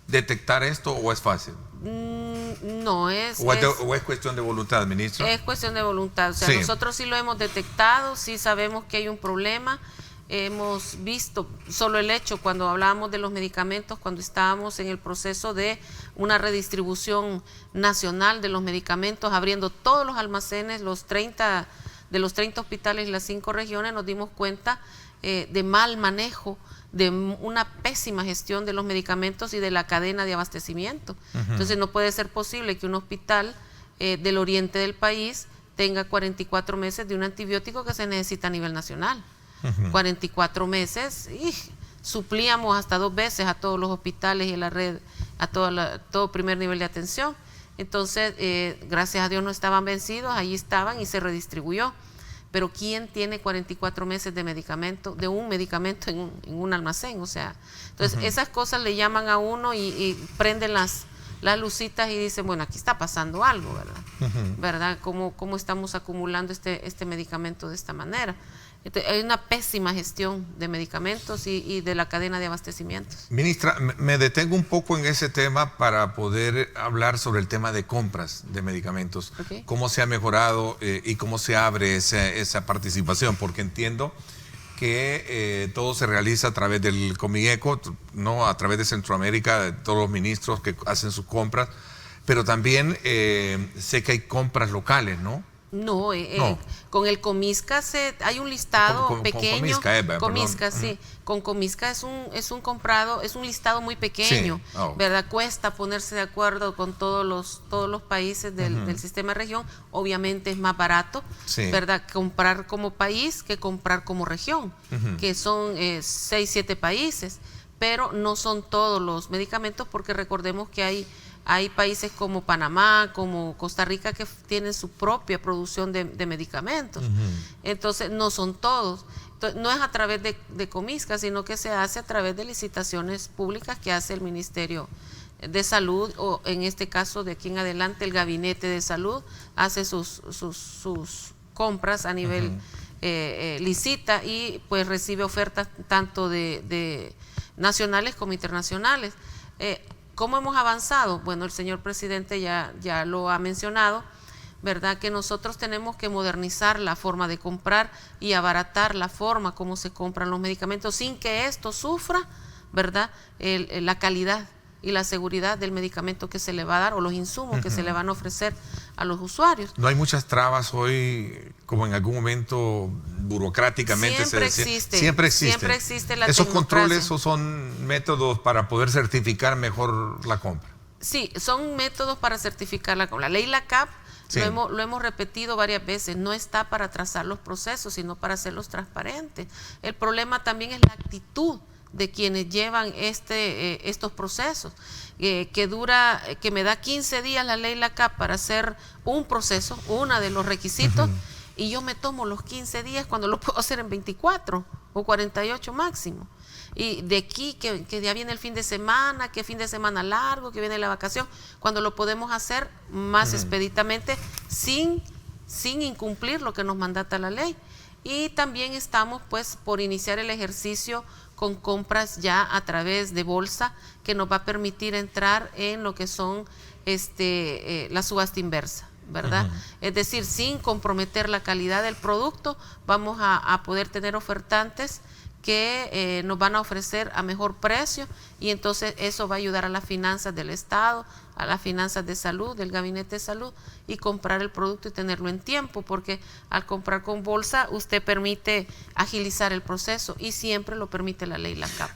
detectar esto o es fácil? No, es cuestión de voluntad, ministro. Es cuestión de voluntad. O sea, nosotros sí lo hemos detectado, sí sabemos que hay un problema. Hemos visto solo el hecho, cuando hablábamos de los medicamentos, cuando estábamos en el proceso de una redistribución nacional de los medicamentos, abriendo todos los almacenes, de los 30 hospitales y las 5 regiones, nos dimos cuenta de mal manejo, de una pésima gestión de los medicamentos y de la cadena de abastecimiento. Entonces no puede ser posible que un hospital del oriente del país tenga 44 meses de un antibiótico que se necesita a nivel nacional. 44 meses, y suplíamos hasta 2 veces a todos los hospitales y a la red, a todo primer nivel de atención. Entonces, gracias a Dios no estaban vencidos, allí estaban y se redistribuyó. Pero ¿quién tiene 44 meses de medicamento, de un medicamento en un almacén? O sea, entonces esas cosas le llaman a uno y prenden las lucitas y dicen, bueno, aquí está pasando algo, ¿verdad? ¿Verdad? ¿Cómo estamos acumulando este medicamento de esta manera? Entonces, hay una pésima gestión de medicamentos y de la cadena de abastecimientos. Ministra, me detengo un poco en ese tema para poder hablar sobre el tema de compras de medicamentos. Okay. ¿Cómo se ha mejorado y cómo se abre esa participación? Porque entiendo que todo se realiza a través del Comigeco, ¿no? A través de Centroamérica, de todos los ministros que hacen sus compras, pero también sé que hay compras locales, ¿no? No, con el Comisca hay un listado pequeño. Con Comisca, sí. Con Comisca es un comprado, es un listado muy pequeño, sí. ¿Verdad? Cuesta ponerse de acuerdo con todos los países del sistema de región. Obviamente es más barato, sí, ¿verdad? Comprar como país que comprar como región, que son 6, 7 países, pero no son todos los medicamentos, porque recordemos que hay países como Panamá, como Costa Rica, que tienen su propia producción de medicamentos. Entonces, no son todos. Entonces, no es a través de Comisca, sino que se hace a través de licitaciones públicas que hace el Ministerio de Salud, o en este caso, de aquí en adelante, el Gabinete de Salud hace sus compras a nivel licita y pues recibe ofertas tanto de nacionales como internacionales. ¿Cómo hemos avanzado? Bueno, el señor presidente ya lo ha mencionado, ¿verdad? Que nosotros tenemos que modernizar la forma de comprar y abaratar la forma como se compran los medicamentos sin que esto sufra, ¿verdad? La calidad y la seguridad del medicamento que se le va a dar o los insumos que se le van a ofrecer a los usuarios. ¿No hay muchas trabas hoy, como en algún momento burocráticamente siempre existe? Siempre existe. Siempre existe la ¿Esos controles o son métodos para poder certificar mejor la compra? Sí, son métodos para certificar la compra. La ley LACAP, sí, lo hemos repetido varias veces, no está para trazar los procesos, sino para hacerlos transparentes. El problema también es la actitud de quienes llevan estos procesos, que me da 15 días la ley LACAP para hacer un proceso, uno de los requisitos, y yo me tomo los 15 días cuando lo puedo hacer en 24. o 48 máximo. Y de aquí, que ya viene el fin de semana, que fin de semana largo, que viene la vacación, cuando lo podemos hacer más expeditamente sin incumplir lo que nos mandata la ley. Y también estamos pues por iniciar el ejercicio con compras ya a través de bolsa, que nos va a permitir entrar en lo que son la subasta inversa, ¿verdad? Es decir, sin comprometer la calidad del producto, vamos a poder tener ofertantes que nos van a ofrecer a mejor precio, y entonces eso va a ayudar a las finanzas del Estado, a las finanzas de salud, del Gabinete de Salud, y comprar el producto y tenerlo en tiempo, porque al comprar con bolsa usted permite agilizar el proceso y siempre lo permite la ley LACAP.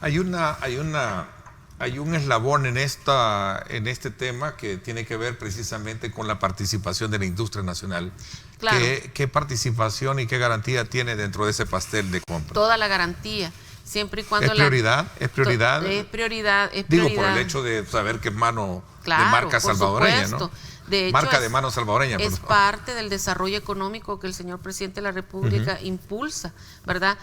Hay un eslabón en este tema que tiene que ver precisamente con la participación de la industria nacional. Claro. ¿Qué participación y qué garantía tiene dentro de ese pastel de compra? Toda la garantía, siempre y cuando... ¿Es prioridad? ¿Es prioridad? Es prioridad. Digo, por el hecho de saber que es mano de marca salvadoreña, ¿no? De hecho, marca de mano salvadoreña. Es parte del desarrollo económico que el señor presidente de la República impulsa, ¿verdad?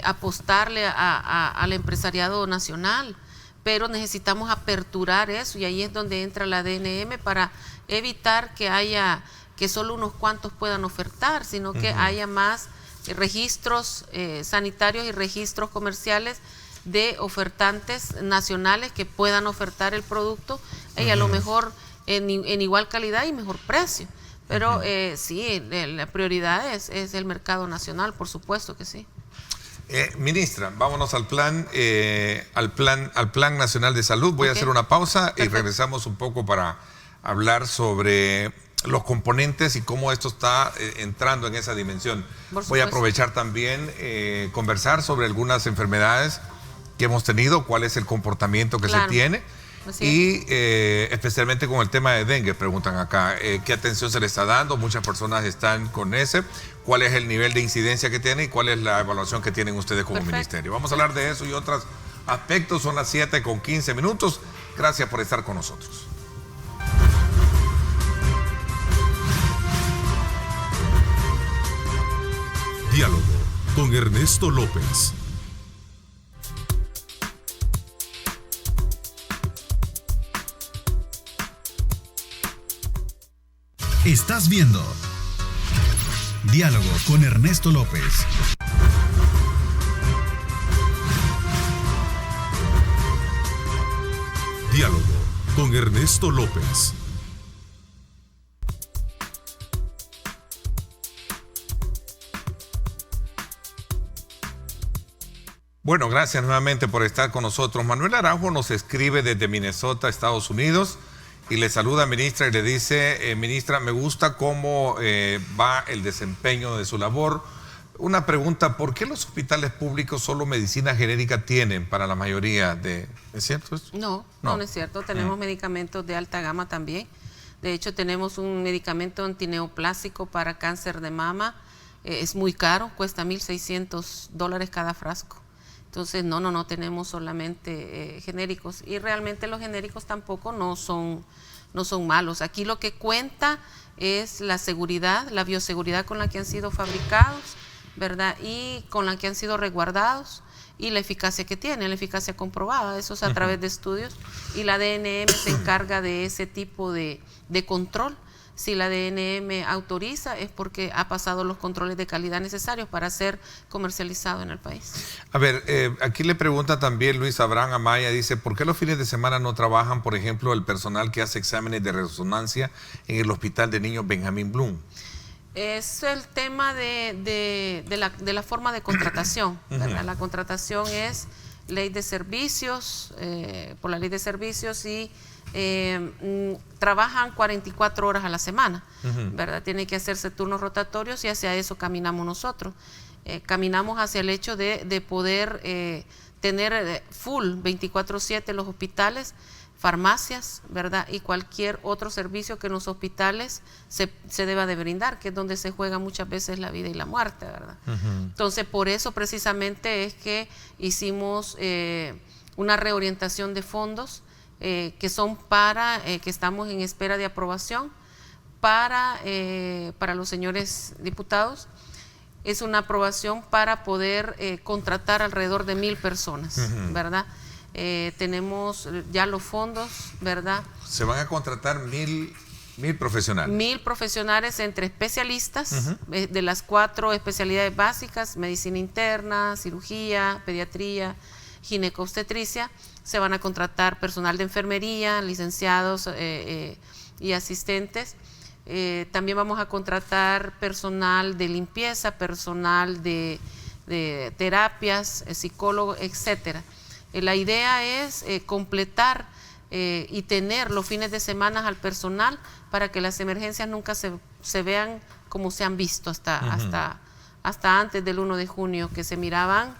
Apostarle al empresariado nacional. Pero necesitamos aperturar eso, y ahí es donde entra la DNM para evitar que solo unos cuantos puedan ofertar, sino que haya más registros sanitarios y registros comerciales de ofertantes nacionales que puedan ofertar el producto y a lo mejor en igual calidad y mejor precio. Pero sí, la prioridad es el mercado nacional, por supuesto que sí. Ministra, vámonos al plan nacional de salud. Voy a hacer una pausa. Perfecto. Y regresamos un poco para hablar sobre los componentes y cómo esto está entrando en esa dimensión. Voy a aprovechar también conversar sobre algunas enfermedades que hemos tenido, cuál es el comportamiento que se tiene. Y especialmente con el tema de dengue, preguntan acá, ¿qué atención se le está dando? Muchas personas están con ese. ¿Cuál es el nivel de incidencia que tiene y cuál es la evaluación que tienen ustedes como ministerio? Vamos a hablar de eso y otros aspectos. Son las 7:15. Gracias por estar con nosotros. Diálogo con Ernesto López. Estás viendo Diálogo con Ernesto López. Diálogo con Ernesto López. Bueno, gracias nuevamente por estar con nosotros. Manuel Araujo nos escribe desde Minnesota, Estados Unidos, y le saluda, ministra, y le dice, ministra, me gusta cómo va el desempeño de su labor. Una pregunta, ¿por qué los hospitales públicos solo medicina genérica tienen para la mayoría de...? ¿Es cierto esto? No es cierto. Tenemos medicamentos de alta gama también. De hecho, tenemos un medicamento antineoplásico para cáncer de mama. Es muy caro, cuesta $1,600 cada frasco. Entonces, no tenemos solamente genéricos, y realmente los genéricos tampoco no son malos. Aquí lo que cuenta es la seguridad, la bioseguridad con la que han sido fabricados, ¿verdad? Y con la que han sido resguardados, y la eficacia que tienen, la eficacia comprobada. Eso es a través de estudios, y la DNM se encarga de ese tipo de control. Si la DNM autoriza, es porque ha pasado los controles de calidad necesarios para ser comercializado en el país. A ver, aquí le pregunta también Luis Abraham Amaya, dice, ¿por qué los fines de semana no trabajan, por ejemplo, el personal que hace exámenes de resonancia en el Hospital de Niños Benjamín Blum? Es el tema de la forma de contratación, ¿verdad? La contratación es ley de servicios, por la ley de servicios, y trabajan 44 horas a la semana, ¿verdad? Tiene que hacerse turnos rotatorios, y hacia eso caminamos nosotros. Caminamos hacia el hecho de poder tener full 24/7 los hospitales, farmacias, ¿verdad? Y cualquier otro servicio que en los hospitales se deba de brindar, que es donde se juega muchas veces la vida y la muerte, ¿verdad? Entonces, por eso precisamente es que hicimos una reorientación de fondos que son que estamos en espera de aprobación para los señores diputados, es una aprobación para poder contratar alrededor de 1,000 personas, ¿verdad? Tenemos ya los fondos, ¿verdad? Se van a contratar 1,000 profesionales. 1,000 profesionales entre especialistas de las 4 especialidades básicas: medicina interna, cirugía, pediatría, ginecobstetricia. Se van a contratar personal de enfermería, licenciados y asistentes. También vamos a contratar personal de limpieza, personal de terapias, psicólogo, etcétera. La idea es completar y tener los fines de semana al personal para que las emergencias nunca se vean como se han visto hasta antes del 1 de junio, que se miraban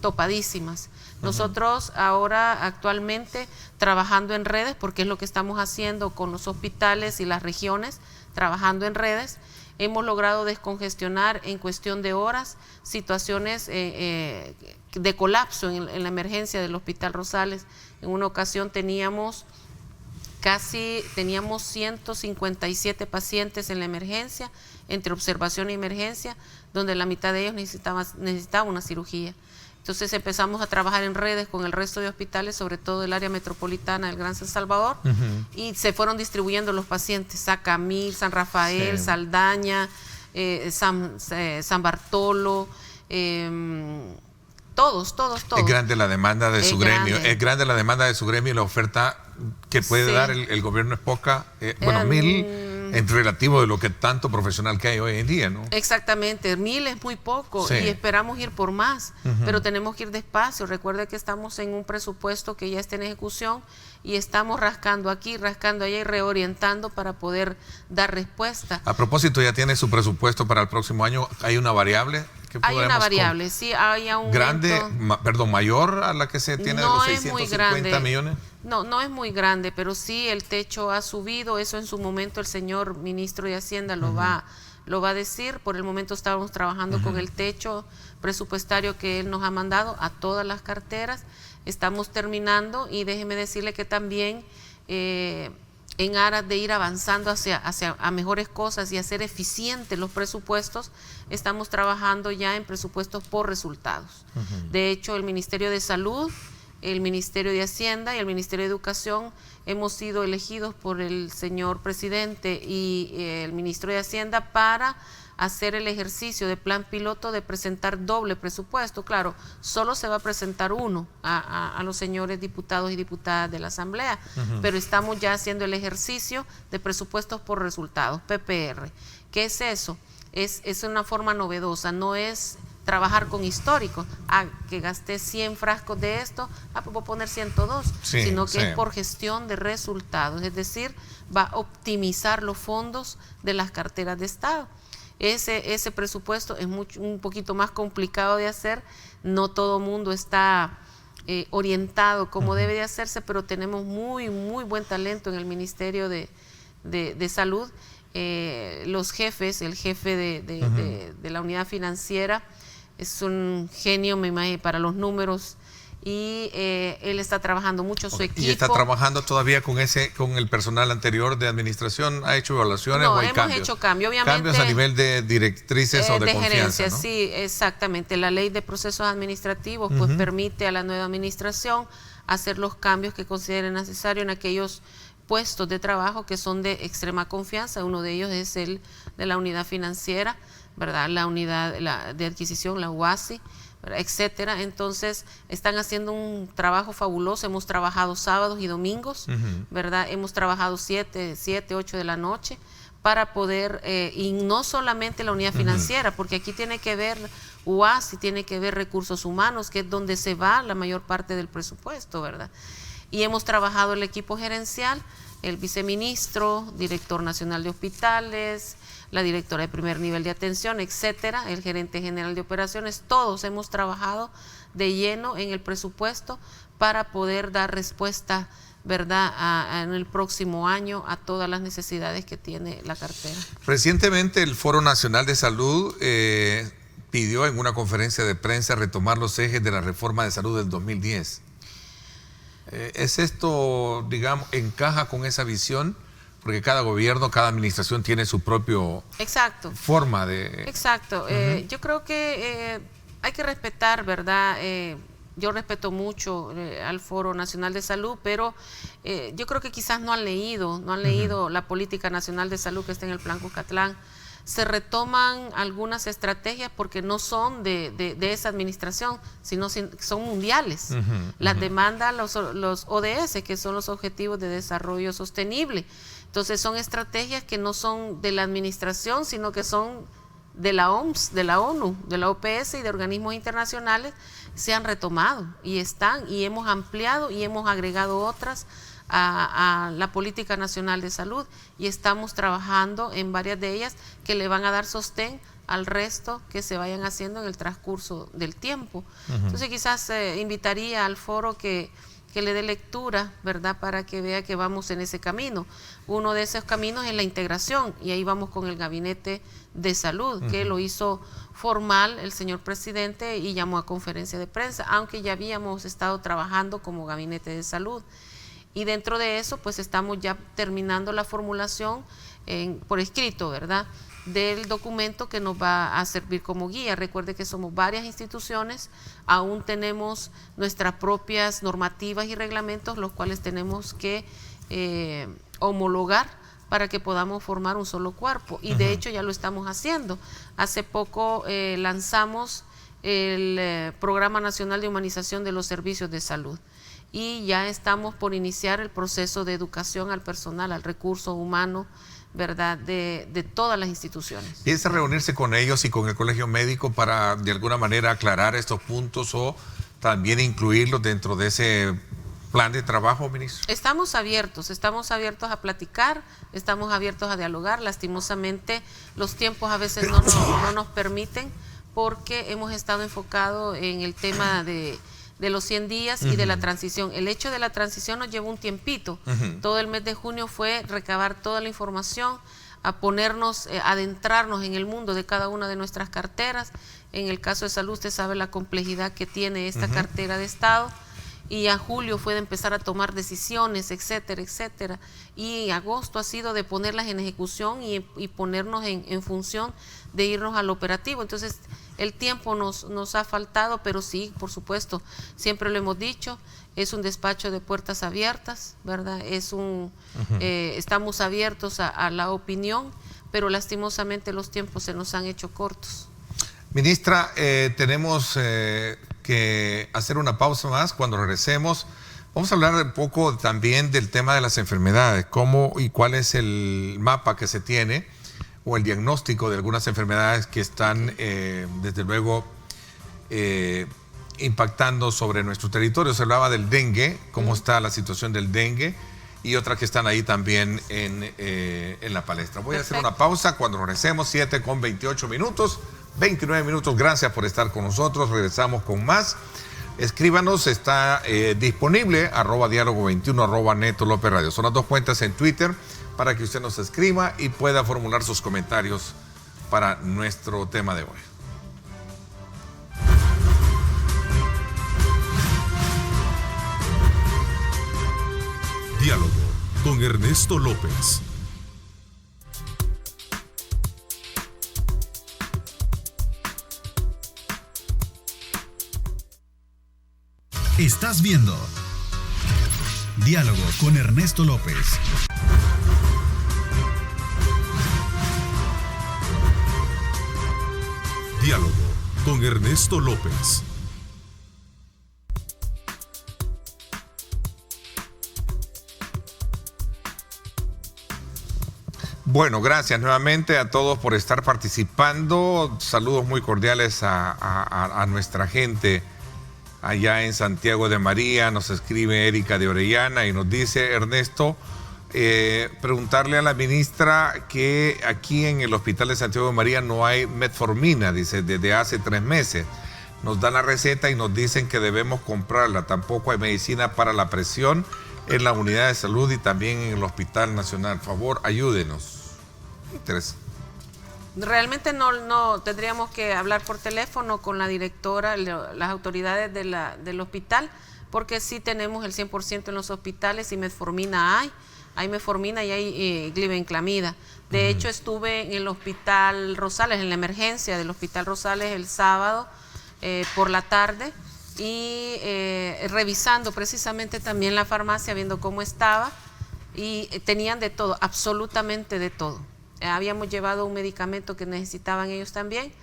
topadísimas. Nosotros ahora actualmente trabajando en redes, porque es lo que estamos haciendo con los hospitales y las regiones, trabajando en redes, hemos logrado descongestionar en cuestión de horas situaciones de colapso en la emergencia del Hospital Rosales. En una ocasión teníamos 157 pacientes en la emergencia, entre observación y emergencia, donde la mitad de ellos necesitaban una cirugía. Entonces empezamos a trabajar en redes con el resto de hospitales, sobre todo el área metropolitana del Gran San Salvador, y se fueron distribuyendo los pacientes: Sacamil, San Rafael, Saldaña, San Bartolo, todos. Es grande la demanda de su gremio, es grande la demanda de su gremio, y la oferta que puede dar el gobierno es poca. 1,000 en relativo de lo que tanto profesional que hay hoy en día, ¿no? Exactamente, 1,000 es muy poco y esperamos ir por más, pero tenemos que ir despacio. Recuerde que estamos en un presupuesto que ya está en ejecución y estamos rascando aquí, rascando allá y reorientando para poder dar respuesta. A propósito, ¿ya tiene su presupuesto para el próximo año? ¿Hay una variable? Hay una variable, sí, hay aumento. ¿Grande, mayor a la que se tiene de los 650 millones? No es muy grande, pero sí el techo ha subido. Eso en su momento el señor ministro de Hacienda lo va a decir. Por el momento estábamos trabajando con el techo presupuestario que él nos ha mandado a todas las carteras. Estamos terminando y déjeme decirle que también en aras de ir avanzando hacia mejores cosas y hacer eficientes los presupuestos, estamos trabajando ya en presupuestos por resultados. De hecho, el Ministerio de Salud, el Ministerio de Hacienda y el Ministerio de Educación hemos sido elegidos por el señor presidente y el ministro de Hacienda para hacer el ejercicio de plan piloto de presentar doble presupuesto. Claro, solo se va a presentar uno a los señores diputados y diputadas de la Asamblea, pero estamos ya haciendo el ejercicio de presupuestos por resultados, PPR. ¿Qué es eso? Es una forma novedosa, no es trabajar con históricos, que gasté 100 frascos de esto, pues voy a poner 102, sino que es por gestión de resultados, es decir, va a optimizar los fondos de las carteras de Estado. Ese presupuesto es un poquito más complicado de hacer, no todo mundo está orientado como debe de hacerse, pero tenemos muy buen talento en el Ministerio de Salud. Los jefes, el jefe de la unidad financiera es un genio, me imagino, para los números, y él está trabajando mucho, su equipo. ¿Y está trabajando todavía con el personal anterior de administración? ¿Ha hecho evaluaciones o hay cambios? No, hemos hecho cambios, obviamente. ¿Cambios a nivel de directrices o de confianza? Gerencia, ¿no? Sí, exactamente. La ley de procesos administrativos pues permite a la nueva administración hacer los cambios que considere necesario en aquellos puestos de trabajo que son de extrema confianza. Uno de ellos es el de la unidad financiera, ¿verdad? La unidad de adquisición, la UASI, etcétera. Entonces están haciendo un trabajo fabuloso. Hemos trabajado sábados y domingos, ¿verdad? Hemos trabajado 7, 8 de la noche para poder, y no solamente la unidad financiera, porque aquí tiene que ver UASI, tiene que ver recursos humanos, que es donde se va la mayor parte del presupuesto, ¿verdad? Y hemos trabajado el equipo gerencial, el viceministro, director nacional de hospitales, la directora de primer nivel de atención, etcétera, el gerente general de operaciones. Todos hemos trabajado de lleno en el presupuesto para poder dar respuesta, ¿verdad?, en el próximo año a todas las necesidades que tiene la cartera. Recientemente el Foro Nacional de Salud pidió en una conferencia de prensa retomar los ejes de la reforma de salud del 2010. ¿Es esto, digamos, encaja con esa visión? porque cada gobierno, cada administración tiene su propio forma de... Exacto. Yo creo que hay que respetar, ¿verdad? Yo respeto mucho al Foro Nacional de Salud, pero yo creo que quizás no han leído la Política Nacional de Salud que está en el Plan Cuscatlán. Se retoman algunas estrategias porque no son de esa administración, sino son mundiales. Las demandan los ODS, que son los Objetivos de Desarrollo Sostenible. Entonces son estrategias que no son de la administración, sino que son de la OMS, de la ONU, de la OPS y de organismos internacionales. Se han retomado y hemos ampliado y hemos agregado otras a la Política Nacional de Salud, y estamos trabajando en varias de ellas que le van a dar sostén al resto que se vayan haciendo en el transcurso del tiempo. Entonces quizás invitaría al foro que le dé lectura, ¿verdad?, para que vea que vamos en ese camino. Uno de esos caminos es la integración, y ahí vamos con el Gabinete de Salud, que lo hizo formal el señor presidente y llamó a conferencia de prensa, aunque ya habíamos estado trabajando como Gabinete de Salud. Y dentro de eso, pues estamos ya terminando la formulación por escrito, ¿verdad?, del documento que nos va a servir como guía. Recuerde que somos varias instituciones, aún tenemos nuestras propias normativas y reglamentos, los cuales tenemos que homologar para que podamos formar un solo cuerpo. Y de hecho ya lo estamos haciendo. Hace poco lanzamos el Programa Nacional de Humanización de los Servicios de Salud. Y ya estamos por iniciar el proceso de educación al personal, al recurso humano, ¿verdad?, de todas las instituciones. ¿Piensa reunirse con ellos y con el Colegio Médico para de alguna manera aclarar estos puntos o también incluirlos dentro de ese plan de trabajo, ministro? Estamos abiertos a platicar, estamos abiertos a dialogar. Lastimosamente los tiempos a veces no nos permiten, porque hemos estado enfocados en el tema de los 100 días y de la transición. El hecho de la transición nos llevó un tiempito. Todo el mes de junio fue recabar toda la información, a ponernos, adentrarnos en el mundo de cada una de nuestras carteras. En el caso de salud, usted sabe la complejidad que tiene esta cartera de Estado. Y a julio fue de empezar a tomar decisiones, etcétera, etcétera. Y agosto ha sido de ponerlas en ejecución y ponernos en función de irnos al operativo. Entonces, el tiempo nos ha faltado, pero sí, por supuesto, siempre lo hemos dicho, es un despacho de puertas abiertas, ¿verdad? Estamos abiertos a la opinión, pero lastimosamente los tiempos se nos han hecho cortos. Ministra, tenemos que hacer una pausa más. Cuando regresemos, vamos a hablar un poco también del tema de las enfermedades, cómo y cuál es el mapa que se tiene o el diagnóstico de algunas enfermedades que están, desde luego, impactando sobre nuestro territorio. Se hablaba del dengue, cómo está la situación del dengue, y otras que están ahí también en la palestra. Voy a hacer una pausa. Cuando regresemos, 7:28 minutos, 29 minutos. Gracias por estar con nosotros. Regresamos con más. Escríbanos, está disponible, @diálogo21, @Neto López Radio. Son las dos cuentas en Twitter para que usted nos escriba y pueda formular sus comentarios para nuestro tema de hoy. Diálogo con Ernesto López. Estás viendo Diálogo con Ernesto López. Diálogo con Ernesto López. Bueno, gracias nuevamente a todos por estar participando. Saludos muy cordiales a nuestra gente allá en Santiago de María. Nos escribe Erika de Orellana y nos dice: Ernesto, preguntarle a la ministra que aquí en el Hospital de Santiago de María no hay metformina, dice, desde hace 3 meses. Nos dan la receta y nos dicen que debemos comprarla. Tampoco hay medicina para la presión en la unidad de salud y también en el Hospital Nacional. Por favor, ayúdenos. Interesante. Realmente no tendríamos que hablar por teléfono con la directora, las autoridades del hospital, porque sí tenemos el 100% en los hospitales y metformina hay. hay metformina y hay glibenclamida. De hecho, estuve en el Hospital Rosales, en la emergencia del Hospital Rosales el sábado por la tarde y revisando precisamente también la farmacia, viendo cómo estaba, y tenían de todo, absolutamente de todo. Habíamos llevado un medicamento que necesitaban ellos también,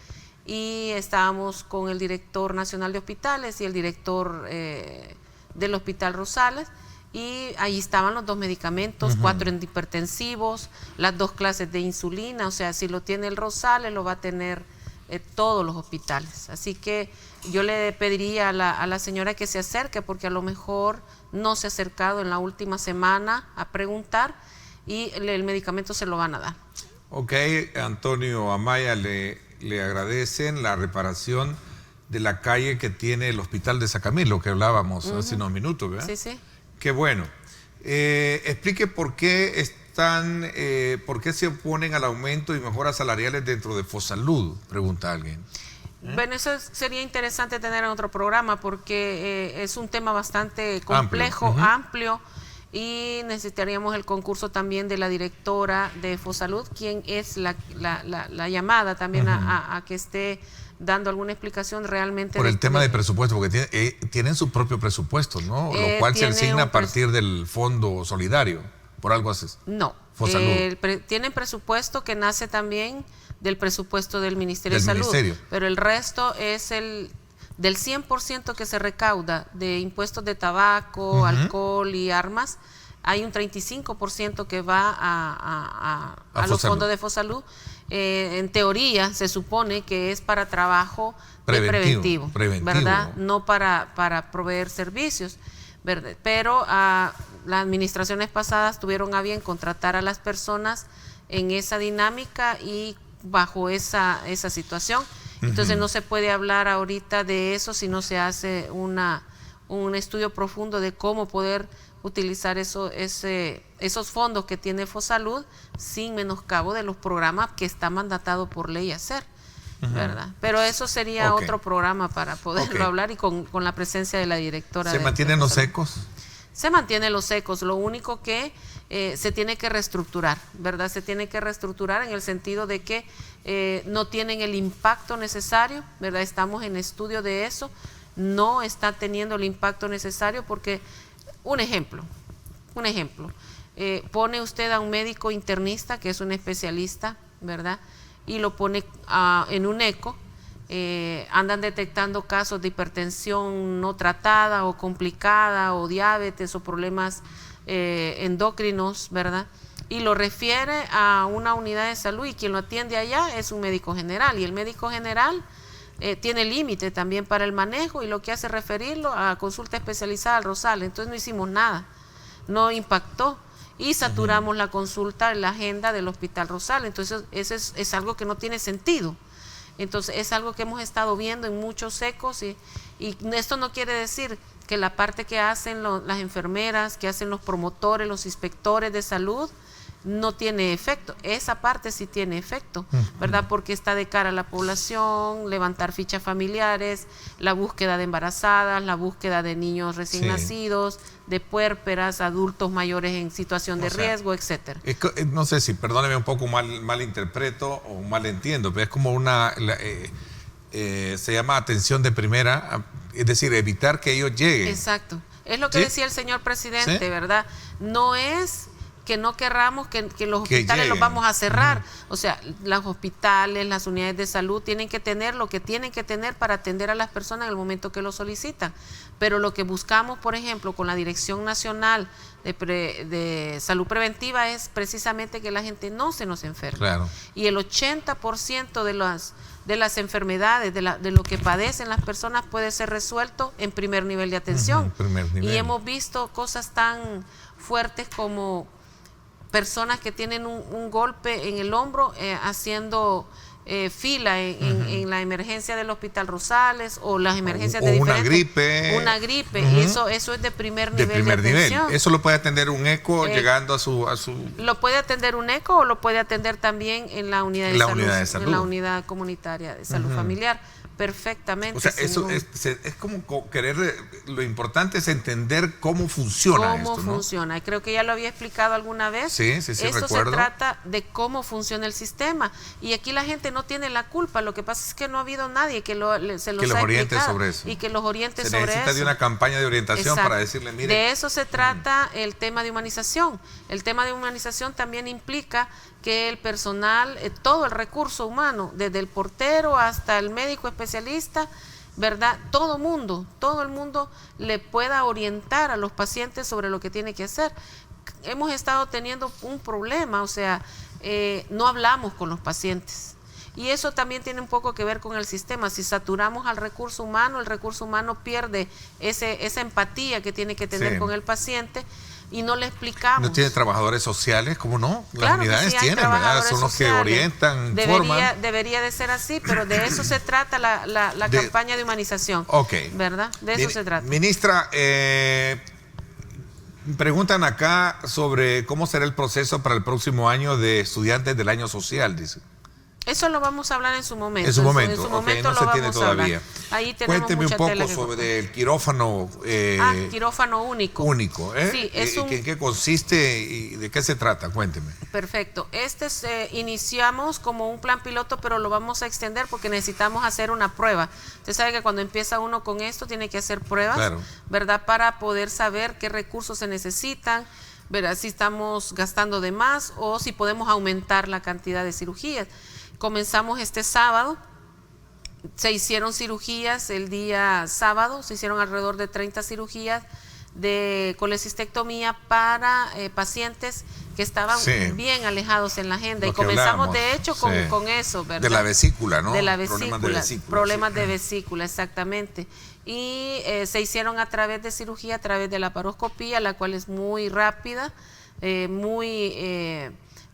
y estábamos con el director nacional de hospitales y el director del Hospital Rosales, y ahí estaban los 2 medicamentos, 4 antihipertensivos, las 2 clases de insulina. O sea, si lo tiene el Rosales, lo va a tener todos los hospitales. Así que yo le pediría a la señora que se acerque, porque a lo mejor no se ha acercado en la última semana a preguntar, y el medicamento se lo van a dar. Ok, Antonio Amaya, le agradecen la reparación de la calle que tiene el Hospital de Sacamilo, que hablábamos hace unos minutos, ¿verdad? Sí, sí. Qué bueno. Explique por qué se oponen al aumento y mejoras salariales dentro de Fosalud, pregunta alguien. Bueno, eso sería interesante tener en otro programa, porque es un tema bastante complejo, amplio, y necesitaríamos el concurso también de la directora de Fosalud, quien es la llamada también a que esté dando alguna explicación realmente. Por el tema de presupuesto, porque tienen su propio presupuesto, ¿no? Lo cual se asigna a partir del Fondo Solidario, por algo así. No, tienen presupuesto que nace también del presupuesto del Ministerio de Salud, pero el resto es del 100% que se recauda de impuestos de tabaco, alcohol y armas. Hay un 35% que va a los fondos de Fosalud. En teoría se supone que es para trabajo preventivo, ¿verdad? No para proveer servicios, ¿verdad? Pero las administraciones pasadas tuvieron a bien contratar a las personas en esa dinámica y bajo esa situación. Entonces no se puede hablar ahorita de eso si no se hace un estudio profundo de cómo poder utilizar esos fondos que tiene Fosalud sin menoscabo de los programas que está mandatado por ley hacer, ¿verdad? Pero eso sería otro programa para poderlo hablar, y con la presencia de la directora. ¿Se mantienen los ecos? Se mantienen los ecos, lo único que se tiene que reestructurar, ¿verdad? Se tiene que reestructurar en el sentido de que no tienen el impacto necesario, ¿verdad? Estamos en estudio de eso, no está teniendo el impacto necesario porque, un ejemplo, pone usted a un médico internista que es un especialista, ¿verdad? Y lo pone en un eco, andan detectando casos de hipertensión no tratada o complicada, o diabetes o problemas endocrinos, ¿verdad? Y lo refiere a una unidad de salud, y quien lo atiende allá es un médico general, y el médico general tiene límite también para el manejo, y lo que hace es referirlo a consulta especializada al Rosales. Entonces no hicimos nada, no impactó, y saturamos la consulta en la agenda del Hospital Rosales. Entonces eso es algo que no tiene sentido. Entonces es algo que hemos estado viendo en muchos ecos, y esto no quiere decir que la parte que hacen las enfermeras, que hacen los promotores, los inspectores de salud, no tiene efecto. Esa parte sí tiene efecto, ¿verdad? Porque está de cara a la población, levantar fichas familiares, la búsqueda de embarazadas, la búsqueda de niños recién nacidos, de puérperas, adultos mayores en situación de riesgo, etcétera. No sé si, perdóneme un poco, mal interpreto o mal entiendo, pero es como se llama atención de primera, es decir, evitar que ellos lleguen. Exacto. Es lo que decía el señor presidente, ¿verdad? No es que no querramos que los hospitales los vamos a cerrar. O sea, los hospitales, las unidades de salud tienen que tener lo que tienen que tener para atender a las personas en el momento que lo solicitan. Pero lo que buscamos, por ejemplo, con la Dirección Nacional de Salud Preventiva es precisamente que la gente no se nos enferme. Claro. Y el 80% de las enfermedades, de lo que padecen las personas puede ser resuelto en primer nivel de atención. Y hemos visto cosas tan fuertes como personas que tienen un golpe en el hombro haciendo fila en la emergencia del Hospital Rosales, o las emergencias de diferentes. Una gripe. Eso es de primer nivel de atención. Eso lo puede atender un eco llegando a su... Lo puede atender un eco, o lo puede atender también en la unidad de salud, en la unidad comunitaria de salud familiar. perfectamente. O sea, eso es como querer, lo importante es entender cómo funciona esto, ¿no? Cómo funciona. Y creo que ya lo había explicado alguna vez. Sí, Esto recuerdo. se trata de cómo funciona el sistema. Y aquí la gente no tiene la culpa. Lo que pasa es que no ha habido nadie que se los ha oriente explicado sobre eso. y que los oriente Se sobre eso. necesita de una campaña de orientación. Exacto. Para decirle, mire. De eso se trata el tema de humanización. El tema de humanización también implica que el personal, todo el recurso humano, desde el portero hasta el médico especialista, ¿verdad? Todo el mundo le pueda orientar a los pacientes sobre lo que tiene que hacer. Hemos estado teniendo un problema, o sea, no hablamos con los pacientes. Y eso también tiene un poco que ver con el sistema. Si saturamos al recurso humano, el recurso humano pierde esa empatía que tiene que tener con el paciente y no le explicamos. ¿No tiene trabajadores sociales? ¿Cómo no? Las Claro unidades que sí, tienen, ¿verdad? Son los que orientan, informan. Debería de ser así, pero de eso se trata la campaña de humanización. Ok. ¿Verdad? De eso se trata. Ministra, preguntan acá sobre cómo será el proceso para el próximo año de estudiantes del año social, dice. Eso lo vamos a hablar en su momento. En su momento, momento no se tiene todavía. Ahí tenemos Cuénteme un mucha poco tela que sobre el quirófano. Quirófano único. Único, ¿eh? Sí, ¿En qué consiste y de qué se trata? Cuénteme. Perfecto. Iniciamos como un plan piloto, pero lo vamos a extender porque necesitamos hacer una prueba. Usted sabe que cuando empieza uno con esto tiene que hacer pruebas, claro, ¿verdad? Para poder saber qué recursos se necesitan, ¿verdad? Si estamos gastando de más o si podemos aumentar la cantidad de cirugías. Comenzamos este sábado, se hicieron cirugías el día sábado, se hicieron alrededor de 30 cirugías de colecistectomía para pacientes que estaban bien alejados en la agenda. Y comenzamos de hecho con eso, ¿verdad? De la vesícula, ¿no? De la vesícula, problemas de vesícula, vesícula, exactamente. Y se hicieron a través de cirugía, a través de la laparoscopía, la cual es muy rápida,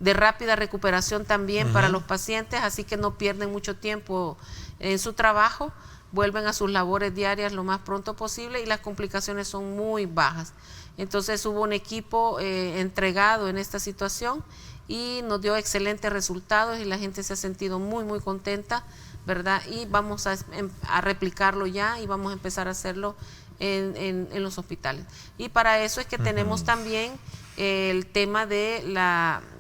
de rápida recuperación también para los pacientes, así que no pierden mucho tiempo en su trabajo, vuelven a sus labores diarias lo más pronto posible y las complicaciones son muy bajas. Entonces hubo un equipo entregado en esta situación y nos dio excelentes resultados y la gente se ha sentido muy, muy contenta, ¿verdad? Y vamos a replicarlo ya y vamos a empezar a hacerlo en los hospitales. Y para eso es que tenemos también el tema de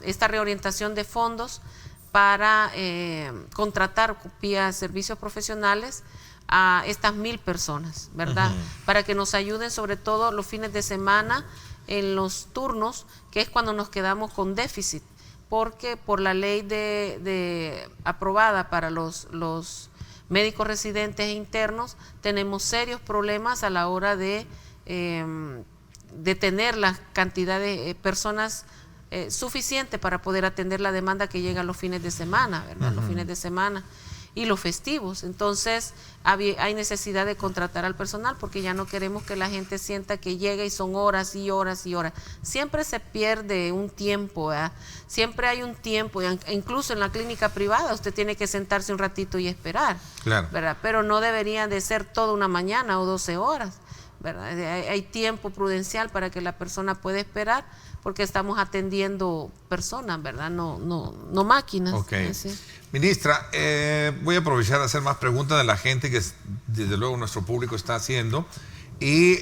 esta reorientación de fondos para contratar vía servicios profesionales a estas 1,000 personas, ¿verdad? Para que nos ayuden sobre todo los fines de semana en los turnos, que es cuando nos quedamos con déficit, porque por la ley aprobada para los médicos residentes e internos tenemos serios problemas a la hora de tener la cantidad de personas suficiente para poder atender la demanda que llega los fines de semana, ¿verdad? Los fines de semana y los festivos. Entonces hay necesidad de contratar al personal porque ya no queremos que la gente sienta que llega y son horas y horas y horas. Siempre se pierde un tiempo, ¿verdad? Siempre hay un tiempo, incluso en la clínica privada usted tiene que sentarse un ratito y esperar, claro, ¿verdad? Pero no debería de ser toda una mañana o 12 horas. ¿Verdad? Hay tiempo prudencial para que la persona pueda esperar porque estamos atendiendo personas, ¿verdad? No máquinas. Okay. Ministra, voy a aprovechar a hacer más preguntas de la gente que desde luego nuestro público está haciendo y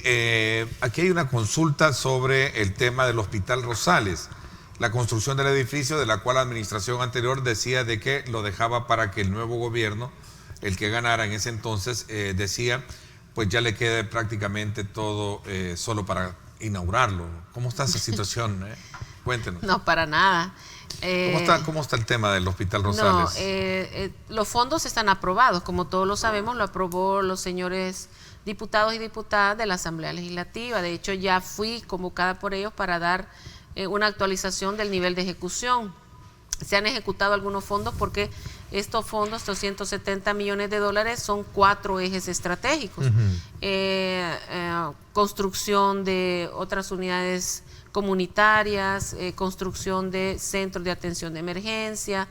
aquí hay una consulta sobre el tema del Hospital Rosales, la construcción del edificio de la cual la administración anterior decía de que lo dejaba para que el nuevo gobierno, el que ganara en ese entonces, decía pues ya le queda prácticamente todo solo para inaugurarlo. ¿Cómo está esa situación? Cuéntenos. No, para nada. ¿Cómo está el tema del Hospital Rosales? Los fondos están aprobados, como todos lo sabemos, lo aprobó los señores diputados y diputadas de la Asamblea Legislativa. De hecho, ya fui convocada por ellos para dar una actualización del nivel de ejecución. Se han ejecutado algunos fondos porque estos fondos, estos 170 millones de dólares, son 4 ejes estratégicos. Construcción de otras unidades comunitarias, construcción de centros de atención de emergencia,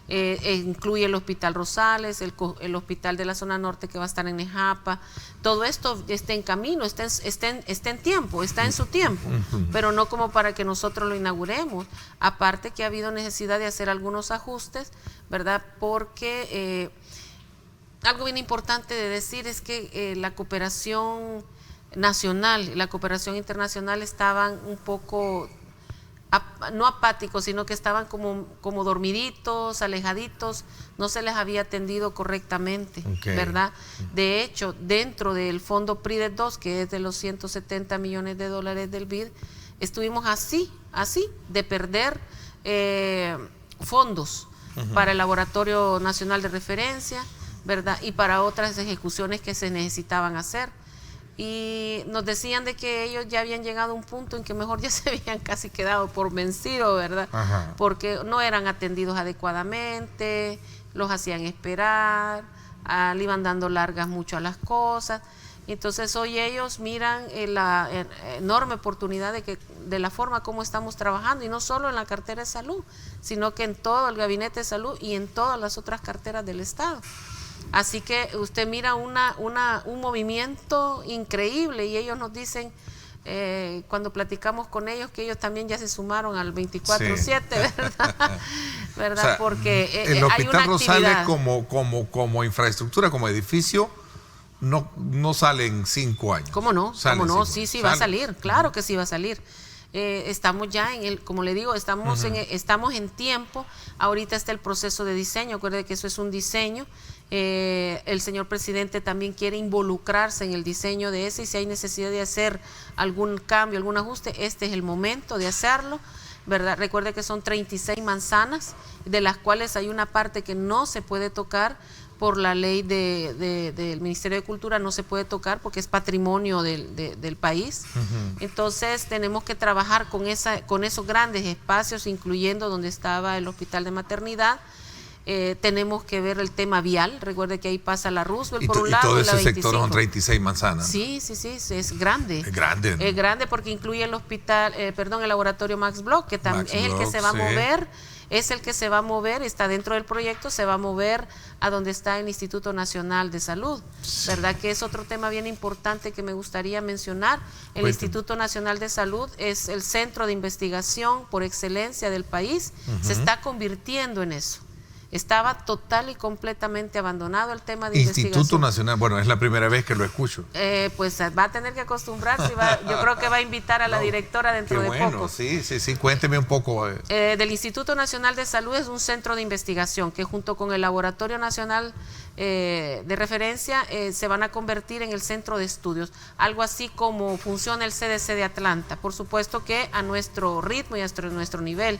incluye el Hospital Rosales, el Hospital de la Zona Norte que va a estar en Nejapa. Todo esto está en camino, está en tiempo, está en su tiempo, pero no como para que nosotros lo inauguremos. Aparte que ha habido necesidad de hacer algunos ajustes, ¿verdad? Porque algo bien importante de decir es que la cooperación nacional y la cooperación internacional estaban un poco, no apáticos, sino que estaban como dormiditos, alejaditos, no se les había atendido correctamente, ¿verdad? De hecho, dentro del fondo PRIDE 2, que es de los 170 millones de dólares del BID, estuvimos así de perder fondos para el Laboratorio Nacional de Referencia, ¿verdad? Y para otras ejecuciones que se necesitaban hacer. Y nos decían de que ellos ya habían llegado a un punto en que mejor ya se habían casi quedado por vencidos, ¿verdad? Ajá. Porque no eran atendidos adecuadamente, los hacían esperar, le iban dando largas mucho a las cosas. Entonces hoy ellos miran la enorme oportunidad de la forma como estamos trabajando, y no solo en la cartera de salud, sino que en todo el gabinete de salud y en todas las otras carteras del Estado. Así que usted mira un movimiento increíble, y ellos nos dicen, cuando platicamos con ellos, que ellos también ya se sumaron al 24/7, sí. ¿Verdad? ¿Verdad? O sea, porque el Hospital hay una Rosales actividad. como infraestructura, como edificio, no sale en 5 años. ¿Cómo no? ¿Cómo no? Sí, va a salir, claro que sí va a salir. Estamos ya como le digo, estamos en tiempo. Ahorita está el proceso de diseño. Acuérdate que eso es un diseño. El señor presidente también quiere involucrarse en el diseño de ese, y si hay necesidad de hacer algún cambio, algún ajuste, este es el momento de hacerlo, ¿verdad? Recuerde que son 36 manzanas, de las cuales hay una parte que no se puede tocar por la ley del Ministerio de Cultura, no se puede tocar porque es patrimonio del país. Entonces tenemos que trabajar con esos grandes espacios, incluyendo donde estaba el hospital de maternidad. Tenemos que ver el tema vial. Recuerde que ahí pasa la Roosevelt por un lado. Y todo ese la sector son 36 manzanas. Sí, es grande. Es grande, ¿no? Es grande porque incluye el hospital, el laboratorio Max Bloch, que también es el que se va a mover. Es el que se va a mover, está dentro del proyecto, se va a mover a donde está el Instituto Nacional de Salud, ¿verdad? Que es otro tema bien importante que me gustaría mencionar. El Instituto Nacional de Salud es el centro de investigación por excelencia del país, se está convirtiendo en eso. Estaba total y completamente abandonado el tema de investigación. Instituto Nacional, bueno, es la primera vez que lo escucho. Pues va a tener que acostumbrarse, yo creo que va a invitar a la directora dentro de poco. Sí, cuénteme un poco. Del Instituto Nacional de Salud es un centro de investigación que junto con el Laboratorio Nacional de Referencia se van a convertir en el centro de estudios, algo así como funciona el CDC de Atlanta, por supuesto que a nuestro ritmo y a nuestro nivel.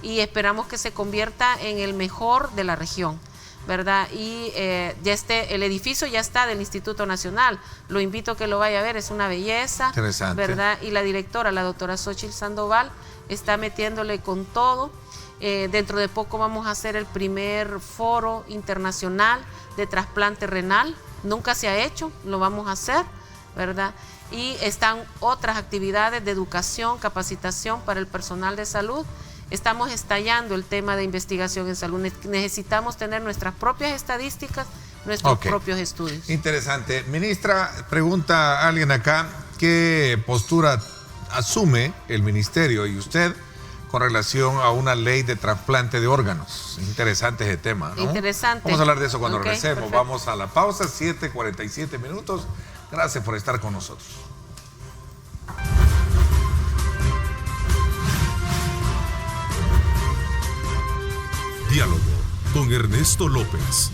Y esperamos que se convierta en el mejor de la región, ¿verdad? Y el edificio ya está del Instituto Nacional, lo invito a que lo vaya a ver, es una belleza, ¿verdad? Y la directora, la doctora Xochitl Sandoval, está metiéndole con todo. Dentro de poco vamos a hacer el primer foro internacional de trasplante renal, nunca se ha hecho, lo vamos a hacer, ¿verdad? Y están otras actividades de educación, capacitación para el personal de salud. Estamos estallando el tema de investigación en salud. Necesitamos tener nuestras propias estadísticas, nuestros propios estudios. Interesante. Ministra, pregunta alguien acá, ¿qué postura asume el ministerio y usted con relación a una ley de trasplante de órganos? Interesante ese tema, ¿no? Interesante. Vamos a hablar de eso cuando regresemos. Perfecto. Vamos a la pausa, 7:47 minutos. Gracias por estar con nosotros. Diálogo con Ernesto López.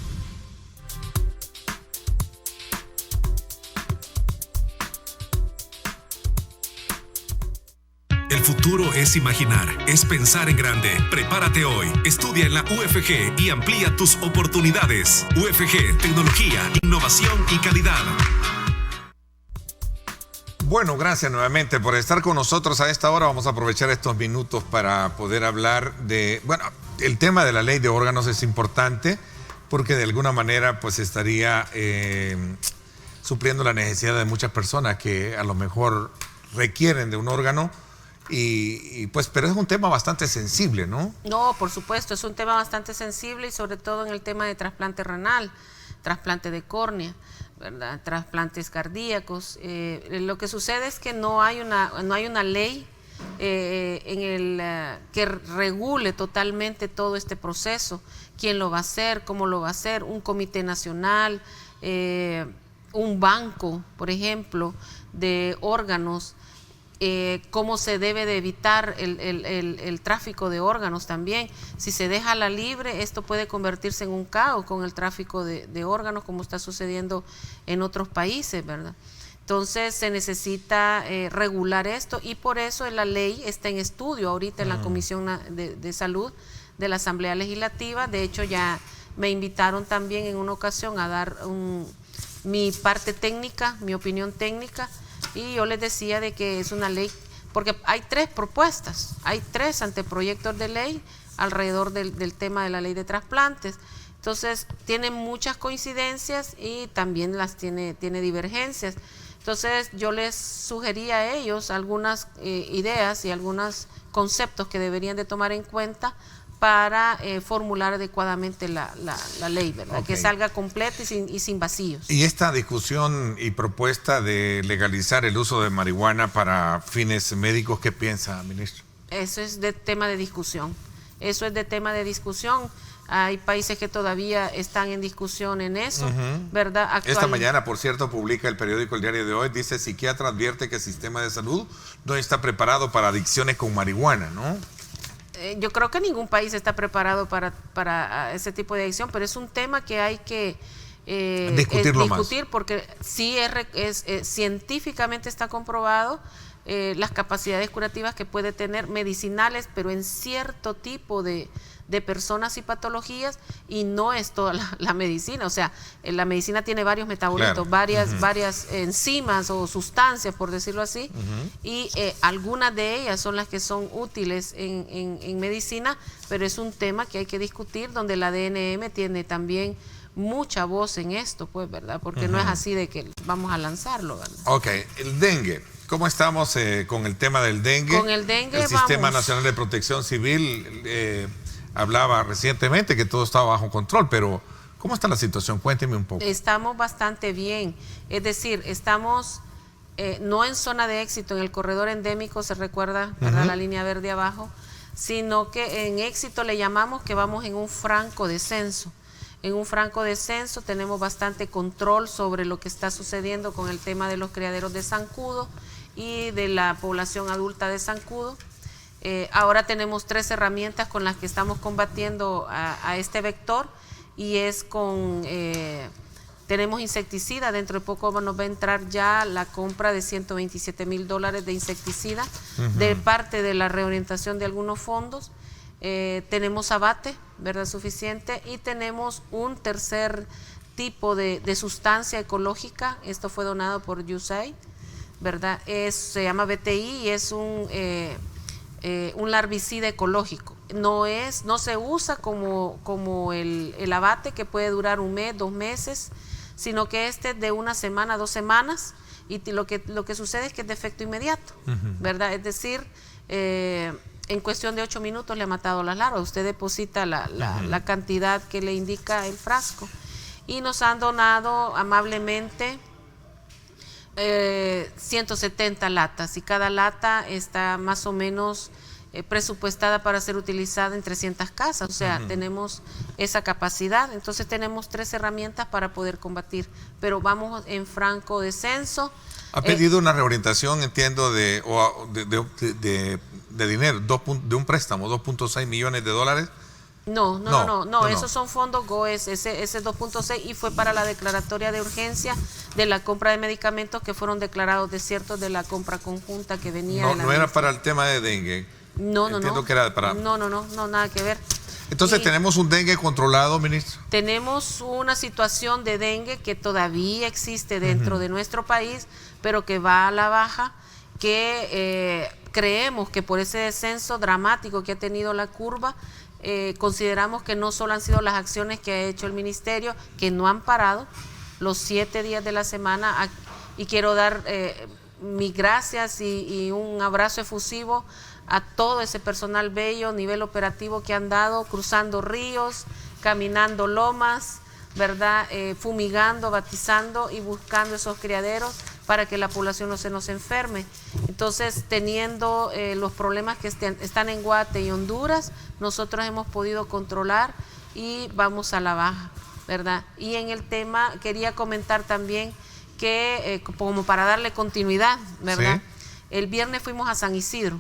El futuro es imaginar, es pensar en grande. Prepárate hoy, estudia en la UFG y amplía tus oportunidades. UFG, tecnología, innovación y calidad. Bueno, gracias nuevamente por estar con nosotros a esta hora. Vamos a aprovechar estos minutos para poder hablar de, el tema de la ley de órganos es importante porque de alguna manera pues estaría supliendo la necesidad de muchas personas que a lo mejor requieren de un órgano pero es un tema bastante sensible, ¿no? No, por supuesto, es un tema bastante sensible y sobre todo en el tema de trasplante renal, trasplante de córnea, ¿verdad? Trasplantes cardíacos. Lo que sucede es que no hay una ley que regule totalmente todo este proceso, quién lo va a hacer, cómo lo va a hacer, un comité nacional, un banco, por ejemplo, de órganos, cómo se debe de evitar el tráfico de órganos también. Si se deja a la libre, esto puede convertirse en un caos con el tráfico de órganos, como está sucediendo en otros países, ¿verdad? Entonces se necesita regular esto, y por eso la ley está en estudio ahorita en la Comisión de Salud de la Asamblea Legislativa. De hecho, ya me invitaron también en una ocasión a dar mi parte técnica, mi opinión técnica, y yo les decía de que es una ley, porque hay 3 propuestas, hay 3 anteproyectos de ley alrededor del tema de la ley de trasplantes. Entonces tiene muchas coincidencias y también tiene divergencias. Entonces yo les sugería a ellos algunas ideas y algunos conceptos que deberían de tomar en cuenta para formular adecuadamente la ley, ¿verdad? Okay. Que salga completa y sin vacíos. Y esta discusión y propuesta de legalizar el uso de marihuana para fines médicos, ¿qué piensa, ministro? Eso es de tema de discusión. Hay países que todavía están en discusión en eso, ¿verdad? Esta mañana, por cierto, publica el periódico El Diario de Hoy, dice: psiquiatra advierte que el sistema de salud no está preparado para adicciones con marihuana, ¿no? Yo creo que ningún país está preparado para ese tipo de adicción, pero es un tema que hay que discutir, porque sí científicamente está comprobado las capacidades curativas que puede tener, medicinales, pero en cierto tipo de personas y patologías, y no es toda la medicina. O sea, la medicina tiene varios metabolitos, claro, varias enzimas o sustancias, por decirlo así, y algunas de ellas son las que son útiles en medicina, pero es un tema que hay que discutir, donde la DNM tiene también mucha voz en esto, pues, ¿verdad? Porque no es así de que vamos a lanzarlo, ¿verdad? Ok, el dengue. ¿Cómo estamos con el tema del dengue? Con el dengue, el Sistema Nacional de Protección Civil hablaba recientemente que todo estaba bajo control, pero ¿cómo está la situación? Cuénteme un poco. Estamos bastante bien, es decir, estamos no en zona de éxito, en el corredor endémico, se recuerda, para la línea verde abajo, sino que en éxito le llamamos que vamos en un franco descenso. En un franco descenso tenemos bastante control sobre lo que está sucediendo con el tema de los criaderos de zancudo y de la población adulta de zancudo. Ahora tenemos 3 herramientas con las que estamos combatiendo a este vector, y es tenemos insecticida. Dentro de poco nos va a entrar ya la compra de $127,000 de insecticida de parte de la reorientación de algunos fondos. Tenemos abate, ¿verdad?, suficiente, y tenemos un tercer tipo de sustancia ecológica. Esto fue donado por USAID, ¿verdad? Se llama BTI y es un larvicida ecológico. No se usa como el abate, que puede durar 1 mes, 2 meses, sino que de 1 semana, 2 semanas, y lo que sucede es que es de efecto inmediato, ¿verdad? Es decir, en cuestión de 8 minutos le ha matado las larvas. Usted deposita la cantidad que le indica el frasco, y nos han donado amablemente 170 latas, y cada lata está más o menos presupuestada para ser utilizada en 300 casas. O sea, tenemos esa capacidad. Entonces tenemos 3 herramientas para poder combatir, pero vamos en franco descenso. Ha pedido una reorientación, entiendo, de dinero, de un préstamo, $2.6 millones. No, esos son fondos GOES, ese 2.6, y fue para la declaratoria de urgencia de la compra de medicamentos que fueron declarados desiertos de la compra conjunta que venía. No era para el tema de dengue. Entiendo que era para... No, nada que ver. Entonces, ¿tenemos un dengue controlado, ministro? Tenemos una situación de dengue que todavía existe dentro de nuestro país, pero que va a la baja, que creemos que por ese descenso dramático que ha tenido la curva, consideramos que no solo han sido las acciones que ha hecho el ministerio, que no han parado los 7 días de la semana, y quiero dar mis gracias y un abrazo efusivo a todo ese personal bello, nivel operativo, que han dado, cruzando ríos, caminando lomas, ¿verdad? Fumigando, batizando y buscando esos criaderos para que la población no se nos enferme. Entonces, teniendo los problemas que están en Guate y Honduras, nosotros hemos podido controlar y vamos a la baja, ¿verdad? Y en el tema, quería comentar también que, como para darle continuidad, ¿verdad? Sí. El viernes fuimos a San Isidro.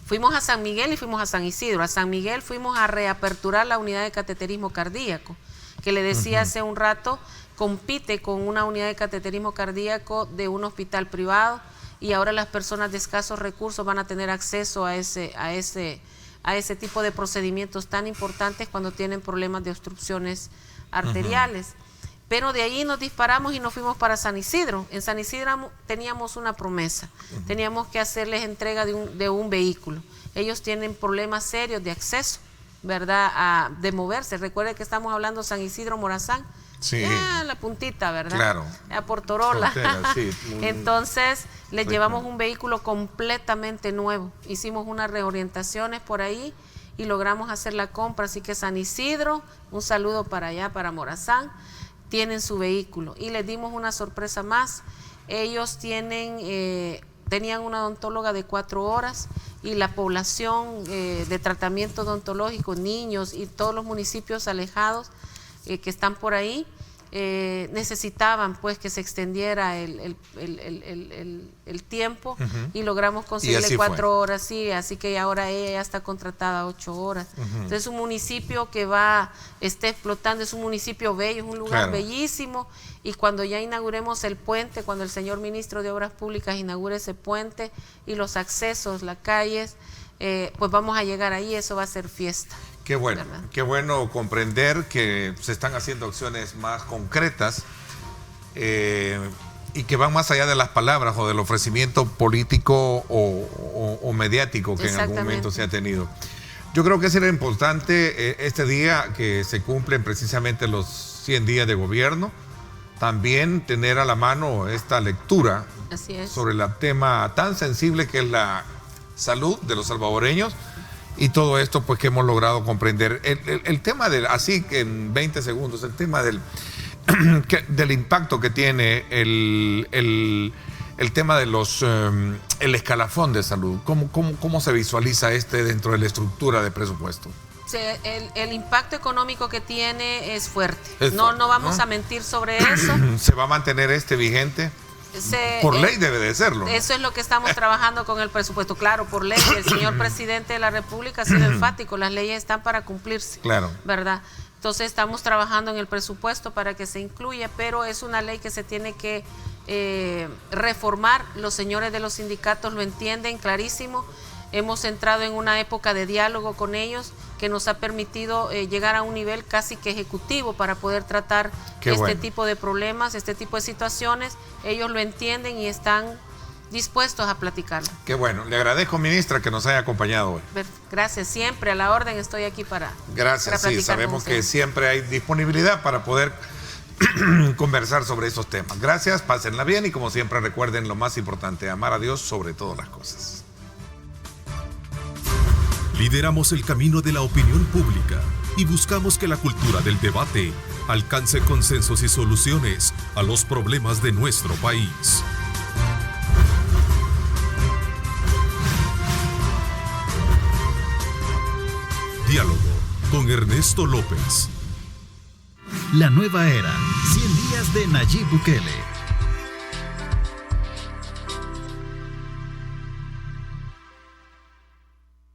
Fuimos a San Miguel y fuimos a San Isidro. A San Miguel fuimos a reaperturar la unidad de cateterismo cardíaco, que le decía hace un rato, compite con una unidad de cateterismo cardíaco de un hospital privado, y ahora las personas de escasos recursos van a tener acceso a ese tipo de procedimientos tan importantes cuando tienen problemas de obstrucciones arteriales. Pero de ahí nos disparamos y nos fuimos para San Isidro. En San Isidro teníamos una promesa, teníamos que hacerles entrega de un vehículo. Ellos tienen problemas serios de acceso, ¿verdad?, de moverse. Recuerde que estamos hablando San Isidro, Morazán, sí, la puntita, ¿verdad? Claro. A Portorola. Frontera, sí, entonces les llevamos un vehículo completamente nuevo. Hicimos unas reorientaciones por ahí y logramos hacer la compra. Así que San Isidro, un saludo para allá, para Morazán, tienen su vehículo. Y les dimos una sorpresa más. Ellos tenían una odontóloga de 4 horas y la población de tratamiento odontológico, niños y todos los municipios alejados que están por ahí, necesitaban pues que se extendiera el tiempo, y logramos conseguirle 4 horas, sí, así que ahora ella ya está contratada a 8 horas. Entonces es un municipio que está explotando, es un municipio bello, es un lugar bellísimo, y cuando ya inauguremos el puente, cuando el señor ministro de Obras Públicas inaugure ese puente y los accesos, las calles, pues vamos a llegar ahí, eso va a ser fiesta. Qué bueno comprender que se están haciendo acciones más concretas y que van más allá de las palabras o del ofrecimiento político o mediático que en algún momento se ha tenido. Yo creo que era importante este día que se cumplen precisamente los 100 días de gobierno, también tener a la mano esta lectura sobre el tema tan sensible que es la salud de los salvadoreños. Y todo esto pues que hemos logrado comprender. El tema así que en 20 segundos, el tema del impacto que tiene el tema de el escalafón de salud. ¿Cómo se visualiza dentro de la estructura de presupuesto? Sí, el impacto económico que tiene es fuerte. No vamos a mentir sobre eso. ¿Se va a mantener vigente? Por ley debe de serlo. Eso es lo que estamos trabajando con el presupuesto. Claro, por ley. El señor presidente de la República ha sido enfático. Las leyes están para cumplirse. Claro. ¿Verdad? Entonces estamos trabajando en el presupuesto para que se incluya, pero es una ley que se tiene que reformar. Los señores de los sindicatos lo entienden clarísimo. Hemos entrado en una época de diálogo con ellos que nos ha permitido llegar a un nivel casi que ejecutivo para poder tratar tipo de problemas, este tipo de situaciones. Ellos lo entienden y están dispuestos a platicarlo. Qué bueno. Le agradezco, ministra, que nos haya acompañado hoy. Gracias. Siempre a la orden, estoy aquí para Gracias, sí, sabemos que siempre hay disponibilidad para poder conversar sobre esos temas. Gracias, pásenla bien y como siempre recuerden lo más importante, amar a Dios sobre todas las cosas. Lideramos el camino de la opinión pública y buscamos que la cultura del debate alcance consensos y soluciones a los problemas de nuestro país. Diálogo con Ernesto López. La nueva era, 100 días de Nayib Bukele.